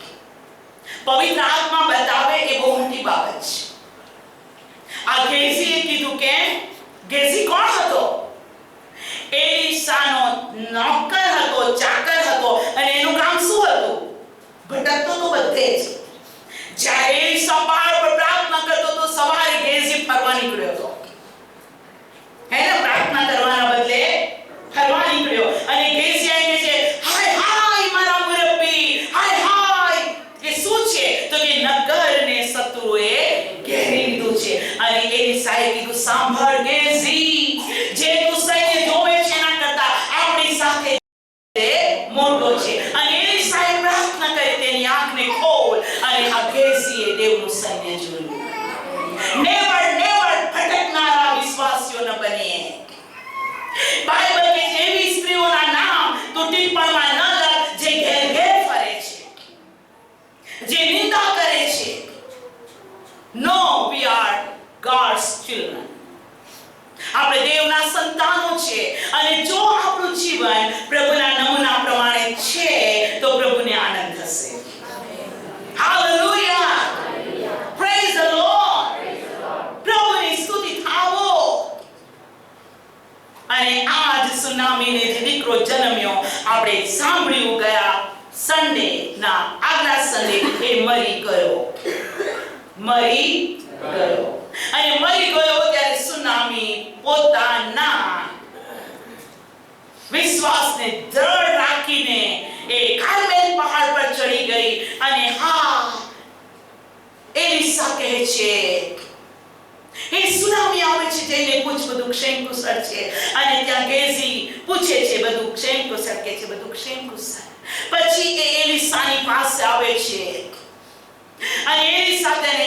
પવિત્ર આત્મા બતાવે એ બહુ મોટી બાબત છે. આ ગેસીએ કીધું કે ગેસી કોણ હતો? એલિશાનો નોકર હતો, ચાકર હતો. અને એનું કામ શું હતું? ભટકતો તો બધે જ. જ્યારે એલિશા પહાડ પર પ્રાર્થના કરતો તો સવારે ગેસી ફરવા નીકળ્યો હતો. હે ને, પ્રાર્થના કરવાના બદલે ફરવા નીકળ્યો. અને ગેસી કહે છે હાય હાય સંતાનો છે અને જો આપણું જીવન પ્રભુના નમૂના પ્રમાણે છે તો પ્રભુને આનંદ થશે. Hallelujah, praise the lord. પ્રભુની સ્તુતિ થાવો. અને આજ સુનામીને જે દીકરો જન્મ્યો આપણે સાંભળ્યું ગયા સન્ડે ના આગલા સન્ડે એ મરી ગયો. અને મરી ગયો ત્યારે સુનામી પોતાના વિશ્વાસને દ્રઢ રાખીને એ કાર્મેલ પહાડ પર ચડી ગઈ અને એલિસા કહે છે એ સુનામી આવે છે જઈને પૂછ બધું ક્ષેમ કુશળ છે. અને ત્યાં ગેઝી પૂછે છે બધું ક્ષેમ કુશળ કે છે બધું ક્ષેમ કુશળ. પછી એ એલિસાની પાસે આવે છે અને એલિસા તેને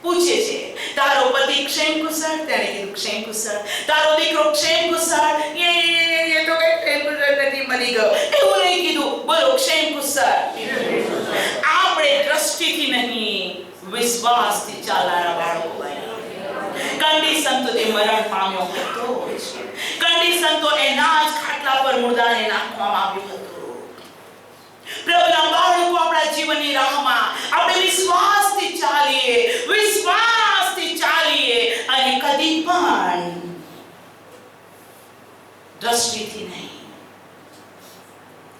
પૂછે છે તારો પતિ ક્ષેમ કુશળ? તેણે કીધું ક્ષેમ કુશળ. તારો દીકરો ક્ષેમ કુશળ? એ તો કઈ ક્ષેમ કુશળ નથી, મરી ગયો. એવું નહીં કીધું, બોલો ક્ષેમ કુશળ. આપણે દ્રષ્ટિથી નહીં વિશ્વાસથી ચાલનારા બાળકો બન્યા. કંડિશન તો તે મરણ પામ્યો હતો. કંડિશન તો એના જ ખાટલા પર મુર્દાને નાખવામાં આવ્યું હતું. પ્રભુના બાળકો આપણા જીવનની રાહમાં આપણે વિશ્વાસથી ચાલીએ અને કદી પણ દ્રષ્ટિથી નહીં.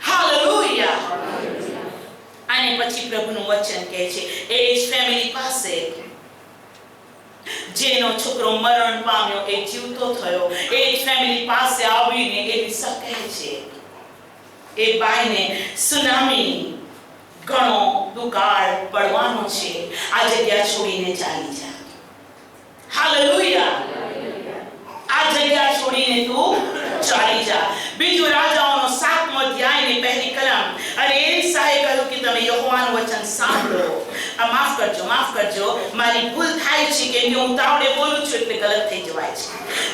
હાલેલુયા. અને પછી પ્રભુનું વચન કહે છે એ જ ફેમિલી પાસે જેનો છોકરો મરણ પામ્યો એ જીવતો થયો એ જ ફેમિલી પાસે આવીને એલિસા કહે છે એ બાઈને સુનામી ઘણો દુકાળ પડવાનો છે, આ જગ્યા છોડીને ચાલી જા. હાલેલુયા. આ જગ્યા છોડીને તું ચાલી જા. બીજું રાજાઓનો 7મો અધ્યાયની પહેલી કલમ. અને એલિસાએ કહ્યું કે તમે યહોવાનું વચન સાંભળો. માફ કરજો મારી ભૂલ થાય છે કે હું તાવડે બોલું છું એટલે ગલત થઈ જવાય છે.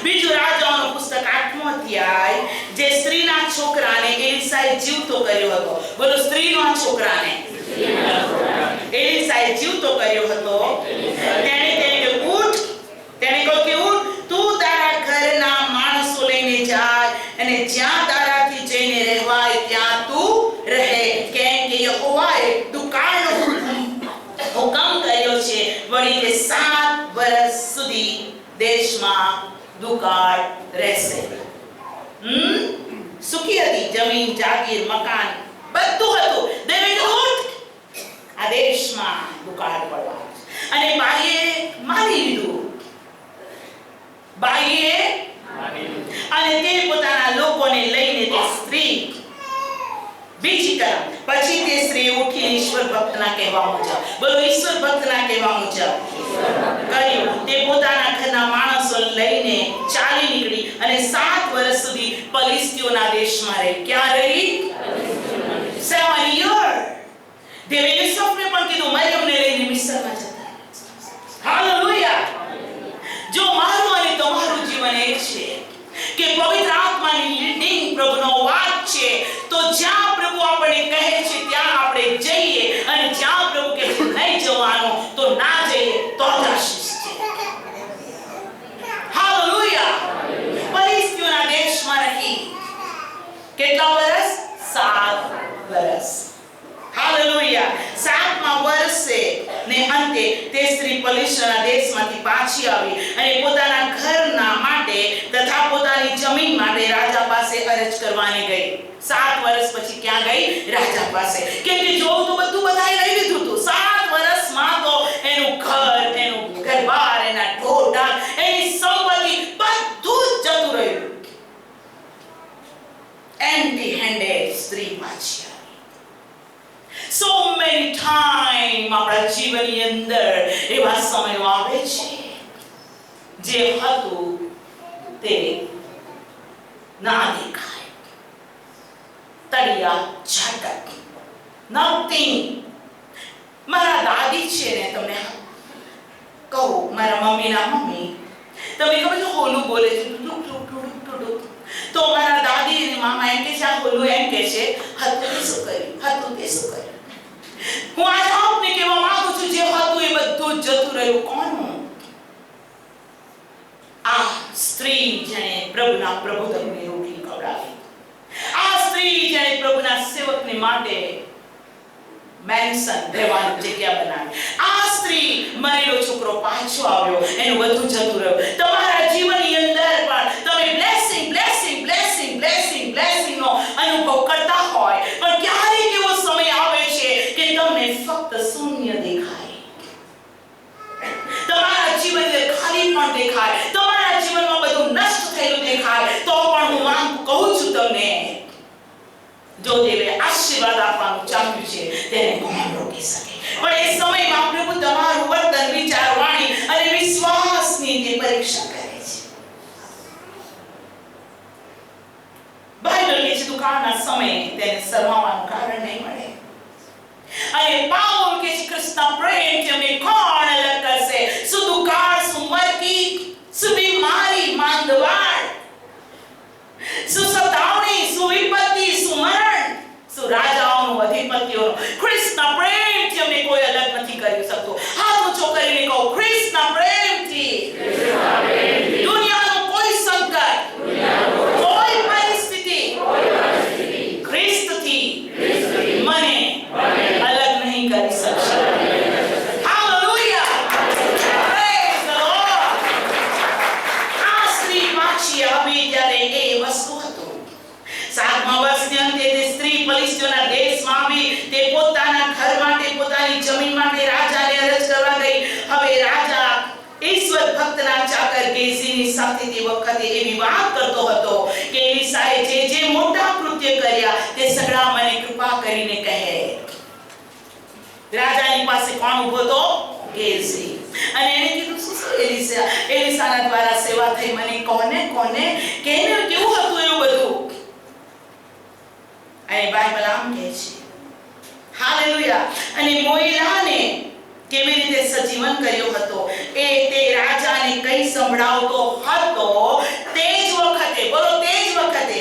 બીજું રાજાઓનું પુસ્તક 8મો અધ્યાય જે સ્ત્રીના છોકરાને એલિસાએ જીવતો કર્યો હતો. બોલો સ્ત્રીના છોકરાને એલિસાએ જીવતો કર્યો હતો. તેણે ઉઠ, તેણે કહ્યું કે ઉઠ, તું તારા ઘરના માણસો લઈને જા અને જ્યાં તારાથી જઈને રહેવાય ત્યાં તું રહે, કેમ કે યહોવાએ દુકાળનો હુકમ કર્યો છે. વળી તે 7 વર્ષ સુધી દેશમાં દુકાળ રહેશે. સુખી હતી જમીન, જાગીર, મકાન બધું હતું. દેવે ઉઠ, આ દેશમાં દુકાળ પડવાનો છે. અને બાઈએ માની લીધું. અને તે પોતાના લોકોને લઈને તે સ્ત્રી બીજી કલમ પછી તે સ્ત્રી ઉઠી ઈશ્વર ભક્તના કહેવા મુજબ, બોલો ઈશ્વર ભક્તના કહેવા મુજબ કર્યું. તે પોતાના ઘરના માણસો લઈને ચાલી નીકળી અને 7 વર્ષ સુધી ફલિસ્તીઓના દેશમાં રહી. ક્યાં રહી? 7 years. દેવે યુસુફને પણ કીધું મરિયમને લઈને મિસ્રમાં જતા. હાલેલુયા. જો મારું અને તમારું જીવન એ છે કે પવિત્ર આત્માની લીડિંગ પ્રભુનો વાત છે તો જ્યાં પ્રભુ આપણે કહે છે ત્યાં આપણે જઈએ અને જ્યાં પ્રભુ કહે છે નહીં જવાનું તો ના જઈએ તો જ આશીષ છે. હાલેલુયા. ફલિસ્તીઓના દેશમાં રહી કેટલા વર્ષ? 7 વર્ષ. હાલેલુયા. 7મા વર્ષે ને અંતે તે સ્ત્રી ફલિસ્તીઓના દેશમાંથી પાછી આવી અને પોતાના ઘરના માટે તથા પોતાની જમીન માટે રાજા પાસે અરજ કરવાની ગઈ. 7 વર્ષ પછી ક્યાં ગઈ? રાજા પાસે. કેમ કે જોવું તો બધું બધાએ લઈ લીધું હતું. 7 વર્ષમાં તો એનું ઘર, એનું ઘરબાર, એના ઢોર, એની સંપત્તિ બધું જ જતું રહ્યું. એમ્પ્ટી હેન્ડેડ સ્ત્રી પાછી. So many time આપણા જીવનની અંદર એવા સમયો આવે છે જે હતું તે ના દેખાય. તળિયા ઝાટક nothing. મારા દાદી છે ને, તમને કહું, મારા મમ્મીના મમ્મી, તમે ખબર છે હોલું બોલે છે તો મારા દાદી અને મામા એમ કે છે આ હોલું એમ કે છે હતું તે શું કર્યું. હું આજ આપને કહેવા માંગુ છું જે હતું એ બધું જતું રહ્યું. કોનું? આ સ્ત્રી જેણે પ્રભુના પ્રબોધકને રોટલી ખવડાવી, આ સ્ત્રી જેણે પ્રભુના સેવકને માટે મેન્સન રહેવાની જગ્યા બનાવી, આ સ્ત્રી મરેલો છોકરો પાછો આવ્યો, એનું બધું જતું રહ્યું. તમારા જીવનની અંદર પણ તમે blessing blessing blessing blessing blessing નો અનુભવ કરતા હોય, પણ ક્યારેક એવો સમય આવે છે કે તમને ફક્ત શૂન્ય દેખાય, તમારા જીવનને ખાલી પણ દેખાય, તમારા જીવનમાં બધું નષ્ટ થયેલું દેખાય, તો પણ હું કહું છું તમને, જો દેવે આશીર્વાદ આપવાનું ચાલ્યું છે તેને કોણ રોકી શકે? પણ એ સમયમાં પ્રભુ તમારું વર્તન, વિચાર, વાણી અને વિશ્વાસની તે પરીક્ષા કરે છે. બાઇબલ કહે છે દુકાળના સમયે તેને શરમાવાનું કારણ નહીં મળે. અને પાઉલ કહે છે કૃષ્ણ પ્રેમથી અમને કોણ અલગ કરશે? શું દુકાળ, શું મરકી, શું બીમારી, માંદવાડ, શું સતાવણી, શું વિપત્તિ, શું મરણ, શું રાજાઓનું અધિપત્યોનું, ખ્રિસ્તના પ્રેમથી અમને કોઈ અલગ નથી કરી શકતો. હાથ ઊંચો કરીને કહો, ખ્રિસ્તના પ્રેમથી દુનિયાનું કોઈ સંકટ, કોઈ પરિસ્થિતિ ખ્રિસ્તથી મને અલગ નહીં કરી શકશે. Hallelujah, praise the lord. આ સ્ત્રી પાછી આવી ત્યારે એ વસ્તુ હતું. 7મા વર્ષની અંતે તે સ્ત્રી ફિલિસ્તીઓના દેશમાં આવી. તે પોતાના ઘર માટે, પોતાની જમીન માટે રાજાને અરજ કરવા ગઈ. હવે રાજા ઈશ્વર ભક્તના ચાકર ગેઝીની સાથે તે વખતે એવી વાત કરતો હતો કે એલીસાએ જે મોટા કૃત્ય કર્યા તે સગળા મને કૃપા કરીને કહે. રાજાની પાસે કોણ ઊભો હતો? ગેઝી. અને એને કીધું શું એલીસાના દ્વારા સેવા થઈ, મને કોને કેને કેવું હતું એવું બધું. અને બાઇબલ આમ કહે છે, હાલેલુયા. અને મોઈલાને કેવી રીતે સજીવન કર્યો હતો એ તે રાજાને કઈ સંભળાવતો હતો. તે જ વખતે, બોલો, તે જ વખતે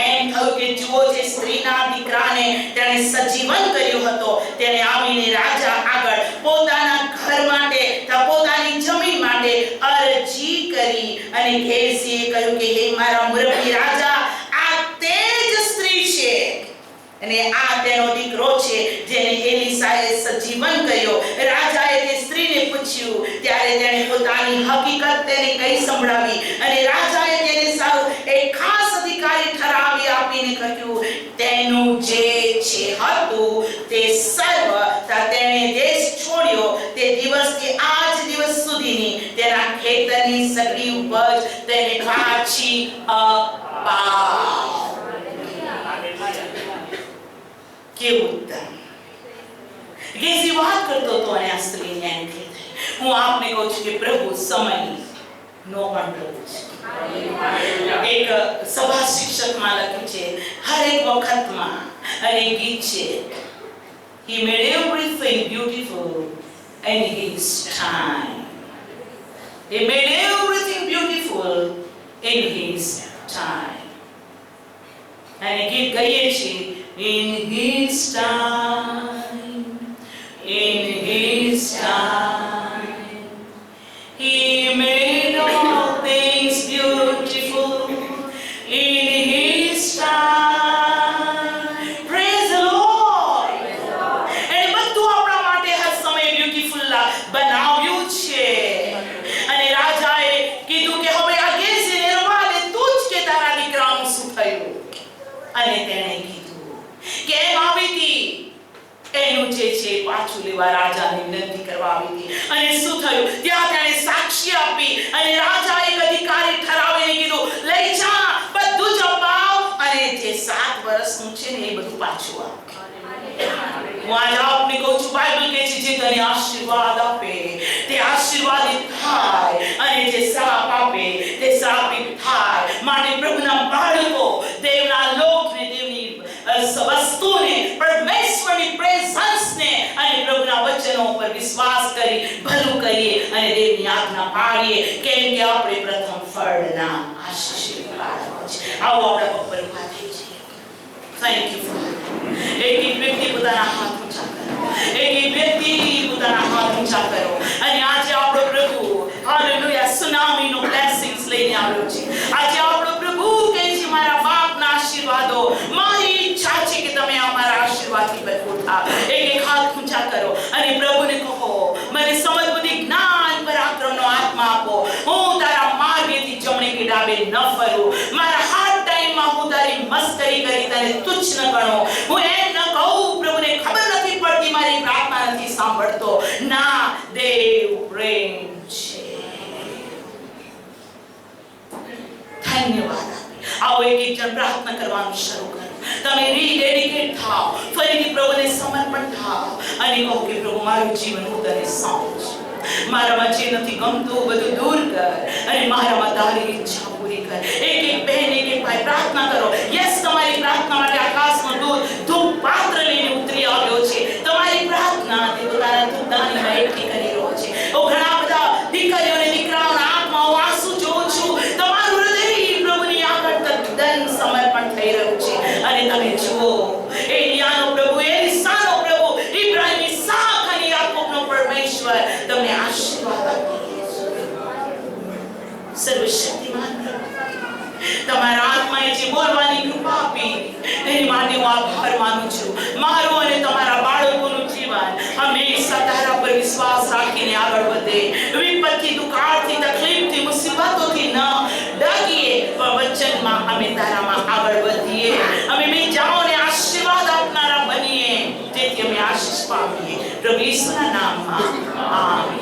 એમ થયું કે જુઓ, જે સ્ત્રીના દીકરાને તેણે સજીવન કર્યો હતો તેને આવીને રાજા આગળ પોતાના ઘર માટે, પોતાની જમીન માટે અરજી કરી. અને ગેઝીએ કહ્યું કે હે મારા મુરબ્બી રાજા, આ તે જ સ્ત્રી છે અને આ તેનો દીકરો છે જેને એલીસાએ સજીવન કર્યો. રાજાએ તે સ્ત્રીને પૂછ્યું ત્યારે તેણે પોતાની હકીકત તેને કહી સંભળાવી. અને રાજાએ તેને સારું એક ખાસ અધિકારી ઠરાવી આપીને કહ્યું, તેનું જે છે હતું તે સર્વ તેણે દેશ છોડ્યો તે દિવસથી આજ દિવસ સુધીની તેના ખેતરની સગળી ઉપજ તેને પાછી અપાવ. કેવું ઉત્તમ! ગેઝી વાત કરતો હતો અને આ સ્ત્રીને એમ કહે, હું આપને કહું છું કે પ્રભુ સમય નો પણ પ્રભુ છે. એક સભા શિક્ષકમાં લખ્યું છે, હરેક વખતમાં અને ગીત છે, he made everything beautiful in his time. He made everything beautiful in his time. અને ગીત ગાઈએ છીએ, in his time, he made all things beautiful in his time. Praise the Lord. અને બધું આપણા માટે હર સમય બ્યુટીફુલ બનાવ્યું છે. અને રાજાએ કીધું કે હવે આ ગેઝીને રવા દે, તું જ કે તારા દીકરાનું શું થયું. અને તેણે કેમ આવી હતી એનું જે છે પાછું લેવા રાજાને વિનંતી કરવા આવી હતી. અને શું થયું? ત્યાં તેણે સાક્ષી આપી અને રાજા એક અધિકારી ઠરાવીને કીધું, લઈ જા, બધું જ અપાવ અને જે 7 વર્ષનું છે ને એ બધું પાછું આપ. હું આજે આપને કહું છું, બાઇબલ કહે છે જે તને આશીર્વાદ આપે તે આશીર્વાદિત થાય અને જે શ્રાપ આપે તે શ્રાપિત થાય. માટે પ્રભુના બાળકો દેવના લોકને, દેવની વસ્તુને, પરમેશ્વરની પ્રેઝન્સને અને પ્રભુના વચનો પર વિશ્વાસ કરી ભલું કરીએ અને દેવની આજ્ઞા પાળીએ, કેમ કે આપણે પ્રથમ ફળના આશીર્વાદ છે. આવો આપણા પગ પર ઉભા થઈ જઈએ. Thank you father. એક વ્યક્તિ પોતાના હાથ ઊંચા કરો, એક વ્યક્તિ પોતાના હાથ ઊંચા કરો અને આજે આપણો પ્રભુ હાલેલુયા સુનામીનો બ્લેસિંગ આવ્યો છે. આજે આપણો પ્રભુ કહે છે મારા બાપના આશીર્વાદો, મારી ઈચ્છા છે કે તમે અમારા આશીર્વાદથી ભરપૂર થાઓ. એક હાથ ઊંચા કરો અને પ્રભુને કહો, મને સમજ બુદ્ધિ જ્ઞાન પરાક્રમનો આત્મા આપો. હું તારા માર્ગેથી જમણે કે ડાબે ન ફરું. મારા હાથ ટાઈમમાં હું તારી મસ્કરી કરી તને તુચ્છ ન ગણો. હું એમ ન કહું પ્રભુને ખબર નથી પડતી, મારી પ્રાર્થના નથી સાંભળતો. ના, દેવ પ્રેમ છે. ધન્યવાદ. આવો એક જણ પ્રાર્થના કરવાનું શરૂ કરો. તમે રીડેડિકેટ થાઓ, ફરીથી પ્રભુને સમર્પણ થાઓ અને કહો કે પ્રભુ મારું જીવન હું તને સોંપું છું. મારામાં જે નથી ગમતું બધું દૂર કર અને મારામાં તારી ઈચ્છા પૂરી કર. એક બહેન એક ભાઈ પ્રાર્થના કરો. યસ, તમારી પ્રાર્થના માટે આકાશનો દૂત ધૂપ પાત્ર લઈને ઉતરી આવ્યો છે. તમારી પ્રાર્થના તે પોતાના ધૂપદાનીમાં એકઠી કરી રહ્યો છે. ઘણા બધા દીકરીઓ અને દીકરાઓના આંખમાં આંસુ જોઉં છું. તમારું હૃદય પ્રભુની આગળ તદ્દન સમર્પણ થઈ રહ્યું છે અને તમે જુઓ, એલિયાનો પ્રભુ, એલીસાનો પ્રભુ, ઇબ્રાહીમ, ઇસાક અને યાકૂબનો પરમેશ્વર તમને આશીર્વાદ આપે. સર્વશક્તિમાન પ્રભુ, તમારા આત્માએ જે બોલવાની કૃપા આપી એની માટે હું આભાર માનું છું. મારું અને તમારા બાળકોનું જીવન હંમેશા તારા પર વિશ્વાસ રાખીને આગળ વધે. વિપત્તિ, દુકાળથી, તકલીફથી, મુસીબતોથી ન ડગીએ, પણ વચનમાં અમે તારામાં આગળ વધીએ. અમે બીજાઓને આશીર્વાદ આપનારા બનીએ, જેથી અમે આશીષ પામીએ. પ્રભુ ઈસુના નામમાં આમીન.